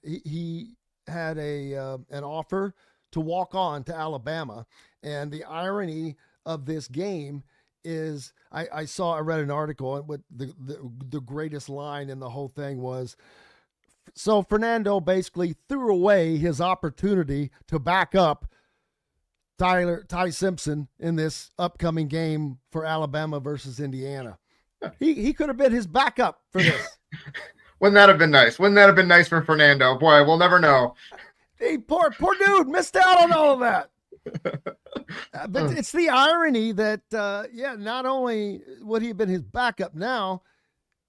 an offer to walk on to Alabama, and the irony of this game is I read an article, and what the greatest line in the whole thing was, so Fernando basically threw away his opportunity to back up Ty Simpson in this upcoming game for Alabama versus Indiana. He could have been his backup for this. Wouldn't that have been nice? Wouldn't that have been nice for Fernando? Boy, we'll never know. Hey, poor dude missed out on all of that. But it's the irony that, not only would he have been his backup now,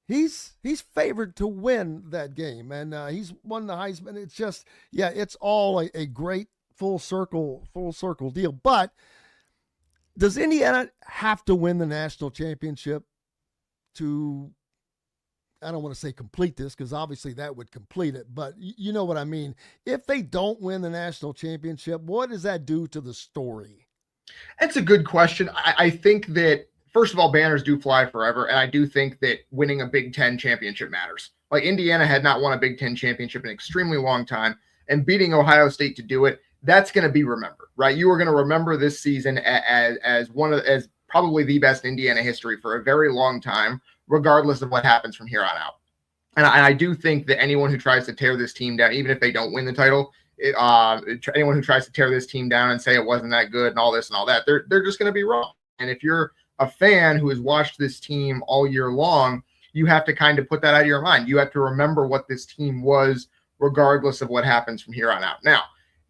he's favored to win that game, and he's won the Heisman. It's just, it's all a great full circle deal. But does Indiana have to win the national championship to, I don't want to say complete this, because obviously that would complete it, but you know what I mean. If they don't win the national championship, what does that do to the story? That's a good question. I think that, first of all, banners do fly forever, and I do think that winning a Big Ten championship matters. Like, Indiana had not won a Big Ten championship in an extremely long time, and beating Ohio State to do it, that's going to be remembered, right? You are going to remember this season as probably the best Indiana history for a very long time, regardless of what happens from here on out. And I do think that anyone who tries to tear this team down, even if they don't win the title, anyone who tries to tear this team down and say it wasn't that good and all this and all that, they're just going to be wrong. And if you're a fan who has watched this team all year long, you have to kind of put that out of your mind. You have to remember what this team was, regardless of what happens from here on out. Now,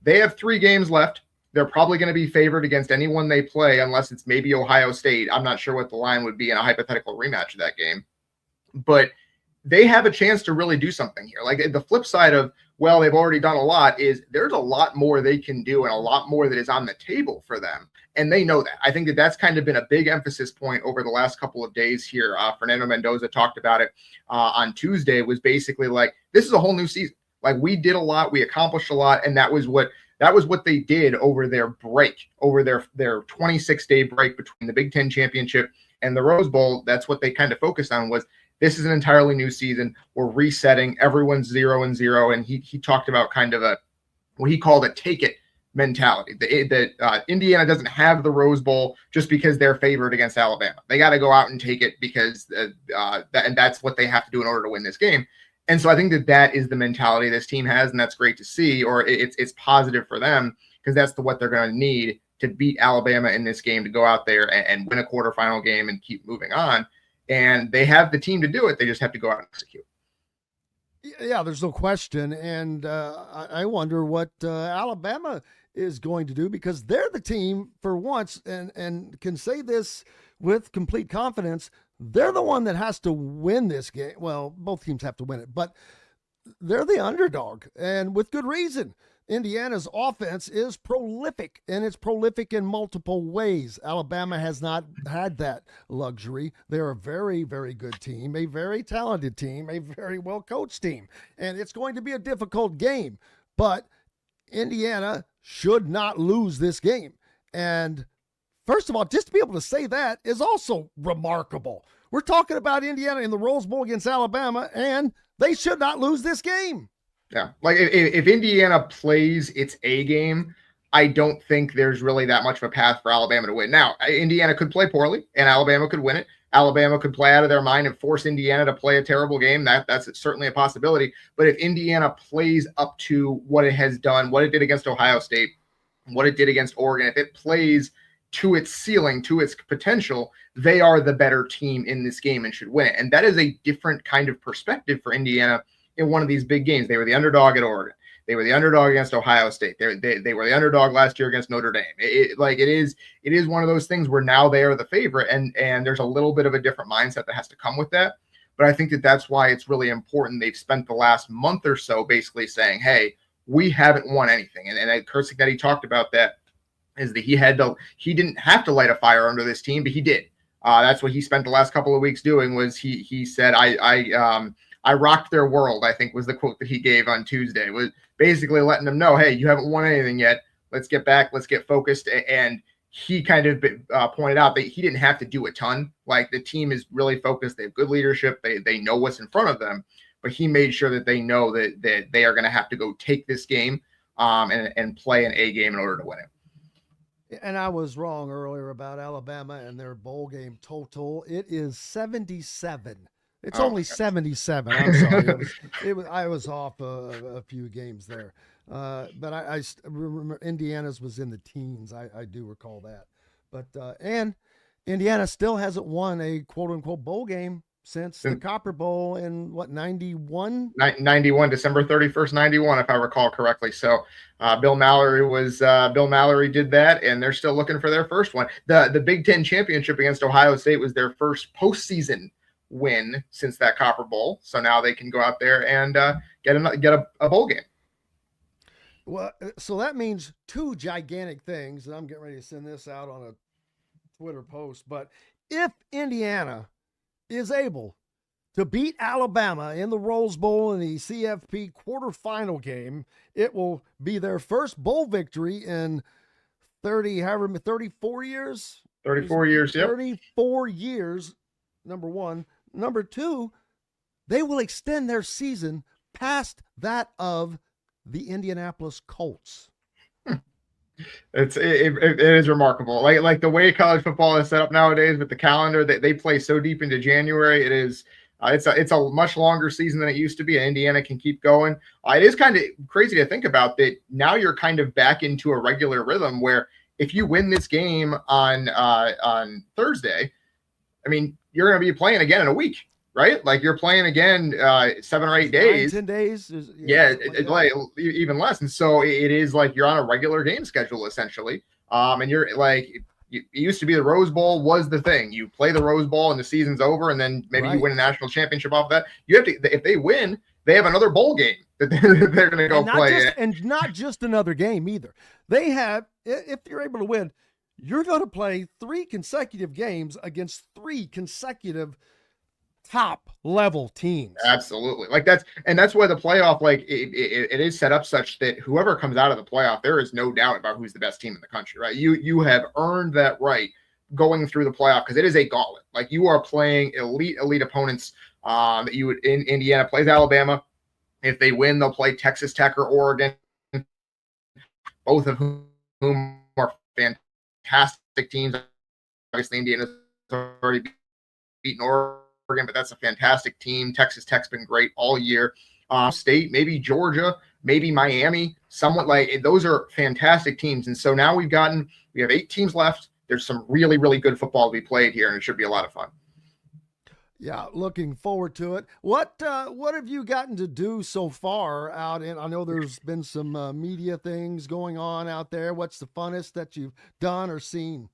they have 3 games left. They're probably going to be favored against anyone they play, unless it's maybe Ohio State. I'm not sure what the line would be in a hypothetical rematch of that game. But they have a chance to really do something here. Like, the flip side of, well, they've already done a lot, is there's a lot more they can do and a lot more that is on the table for them. And they know that. I think that that's kind of been a big emphasis point over the last couple of days here. Fernando Mendoza talked about it on Tuesday, was basically like, this is a whole new season. Like, we did a lot, we accomplished a lot, and that was what they did over their break, over their 26-day break between the Big Ten championship and the Rose Bowl. That's what they kind of focused on, was this is an entirely new season. We're resetting. Everyone's 0-0. And he talked about kind of what he called a take it mentality. That Indiana doesn't have the Rose Bowl just because they're favored against Alabama. They got to go out and take it because and that's what they have to do in order to win this game. And so I think that is the mentality this team has, and that's great to see, or it's positive for them, because that's what they're going to need to beat Alabama in this game, to go out there and win a quarterfinal game and keep moving on. And they have the team to do it. They just have to go out and execute. Yeah, there's no question. And I wonder what Alabama is going to do, because they're the team for once, and can say this with complete confidence. They're the one that has to win this game. Well, both teams have to win it, but they're the underdog, and with good reason. Indiana's offense is prolific, and it's prolific in multiple ways. Alabama has not had that luxury. They're a very, very good team, a very talented team, a very well-coached team, and it's going to be a difficult game, but Indiana should not lose this game. And first of all, just to be able to say that is also remarkable. We're talking about Indiana in the Rose Bowl against Alabama, and they should not lose this game. Yeah, like if Indiana plays its A game, I don't think there's really that much of a path for Alabama to win. Now, Indiana could play poorly, and Alabama could win it. Alabama could play out of their mind and force Indiana to play a terrible game. That's certainly a possibility. But if Indiana plays up to what it has done, what it did against Ohio State, what it did against Oregon, if it plays to its ceiling, to its potential, they are the better team in this game and should win it. And that is a different kind of perspective for Indiana in one of these big games. They were the underdog at Oregon. They were the underdog against Ohio State. They were the underdog last year against Notre Dame. It is one of those things where now they are the favorite, and there's a little bit of a different mindset that has to come with that. But I think that's why it's really important. They've spent the last month or so basically saying, hey, we haven't won anything. And Kurt Cignetti talked about that, is that he didn't have to light a fire under this team, but he did. That's what he spent the last couple of weeks doing. Was he said, I rocked their world, I think was the quote that he gave on Tuesday, was basically letting them know, hey, you haven't won anything yet. Let's get back. Let's get focused. And he kind of pointed out that he didn't have to do a ton. Like, the team is really focused. They have good leadership. They know what's in front of them. But he made sure that they know that they are going to have to go take this game and play an A game in order to win it. And I was wrong earlier about Alabama and their bowl game total. It is 77. It's only 77. I'm sorry. I was off a few games there. But I remember Indiana's was in the teens. I do recall that. But and Indiana still hasn't won a quote-unquote bowl game since the Copper Bowl in, what, 91? 91, December 31st, 91, if I recall correctly. So Bill Mallory did that, and they're still looking for their first one. The Big Ten championship against Ohio State was their first postseason win since that Copper Bowl. So now they can go out there and get a bowl game. Well, so that means two gigantic things, and I'm getting ready to send this out on a Twitter post. But if Indiana is able to beat Alabama in the Rose Bowl in the CFP quarterfinal game, it will be their first bowl victory in 34 years. 34 years, yep. 34 years, number one. Number two, they will extend their season past that of the Indianapolis Colts. It is remarkable. Like the way college football is set up nowadays with the calendar, that they play so deep into January. It is it's a much longer season than it used to be, and Indiana can keep going. It is kind of crazy to think about that. Now you're kind of back into a regular rhythm where if you win this game on Thursday, I mean, you're going to be playing again in a week, right? Like you're playing again 7 or 8 days. 10 days. It's like even less. And so it is like you're on a regular game schedule essentially. And you're like, it used to be the Rose Bowl was the thing. You play the Rose Bowl and the season's over, and then maybe you win a national championship off of that. You have to, if they win, they have another bowl game that they're going to go play. And not just another game either. They have, if you're able to win, you're going to play 3 consecutive games against 3 consecutive top level teams. Absolutely. That's why the playoff, it is set up such that whoever comes out of the playoff, there is no doubt about who's the best team in the country, right? You have earned that right going through the playoff, because it is a gauntlet. Like you are playing elite opponents. That you would in Indiana plays Alabama. If they win, they'll play Texas Tech or Oregon, both of whom are fantastic teams. Obviously, Indiana's already beaten Oregon, but that's a fantastic team. Texas Tech's been great all year. State, maybe Georgia, maybe Miami, somewhat like those are fantastic teams. And so now we have 8 teams left. There's some really, really good football to be played here, and it should be a lot of fun. Yeah, looking forward to it. What have you gotten to do so far out in? I know there's been some media things going on out there. What's the funnest that you've done or seen?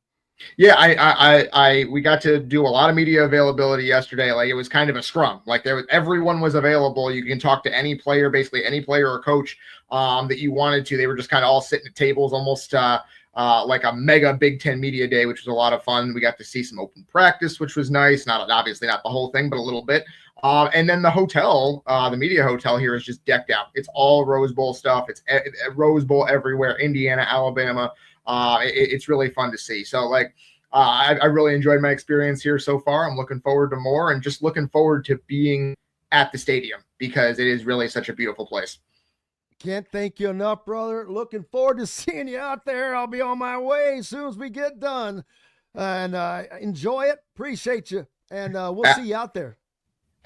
Yeah, we got to do a lot of media availability yesterday. Like it was kind of a scrum. Like everyone was available. You can talk to any player, basically any player or coach that you wanted to. They were just kind of all sitting at tables, almost like a mega Big Ten media day, which was a lot of fun. We got to see some open practice, which was nice. Obviously not the whole thing, but a little bit. And then the hotel, the media hotel here is just decked out. It's all Rose Bowl stuff. It's Rose Bowl everywhere. Indiana, Alabama. It's really fun to see. So I really enjoyed my experience here so far. I'm looking forward to more, and just looking forward to being at the stadium because it is really such a beautiful place. Can't thank you enough, brother. Looking forward to seeing you out there. I'll be on my way as soon as we get done. And enjoy it. Appreciate you. And we'll see you out there.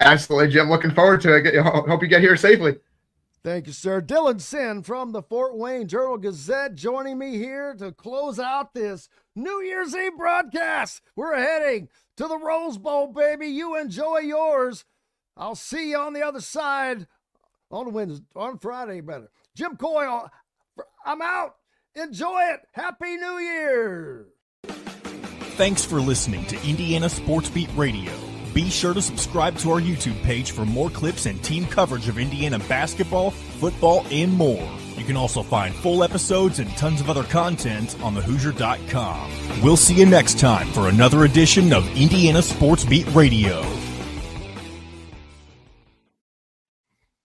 Absolutely, Jim. Looking forward to it. Hope you get here safely. Thank you, sir. Dylan Sinn from the Fort Wayne Journal-Gazette joining me here to close out this New Year's Eve broadcast. We're heading to the Rose Bowl, baby. You enjoy yours. I'll see you on the other side on Friday, brother. Jim Coyle, I'm out. Enjoy it. Happy New Year. Thanks for listening to Indiana Sports Beat Radio. Be sure to subscribe to our YouTube page for more clips and team coverage of Indiana basketball, football, and more. You can also find full episodes and tons of other content on thehoosier.com. We'll see you next time for another edition of Indiana Sports Beat Radio.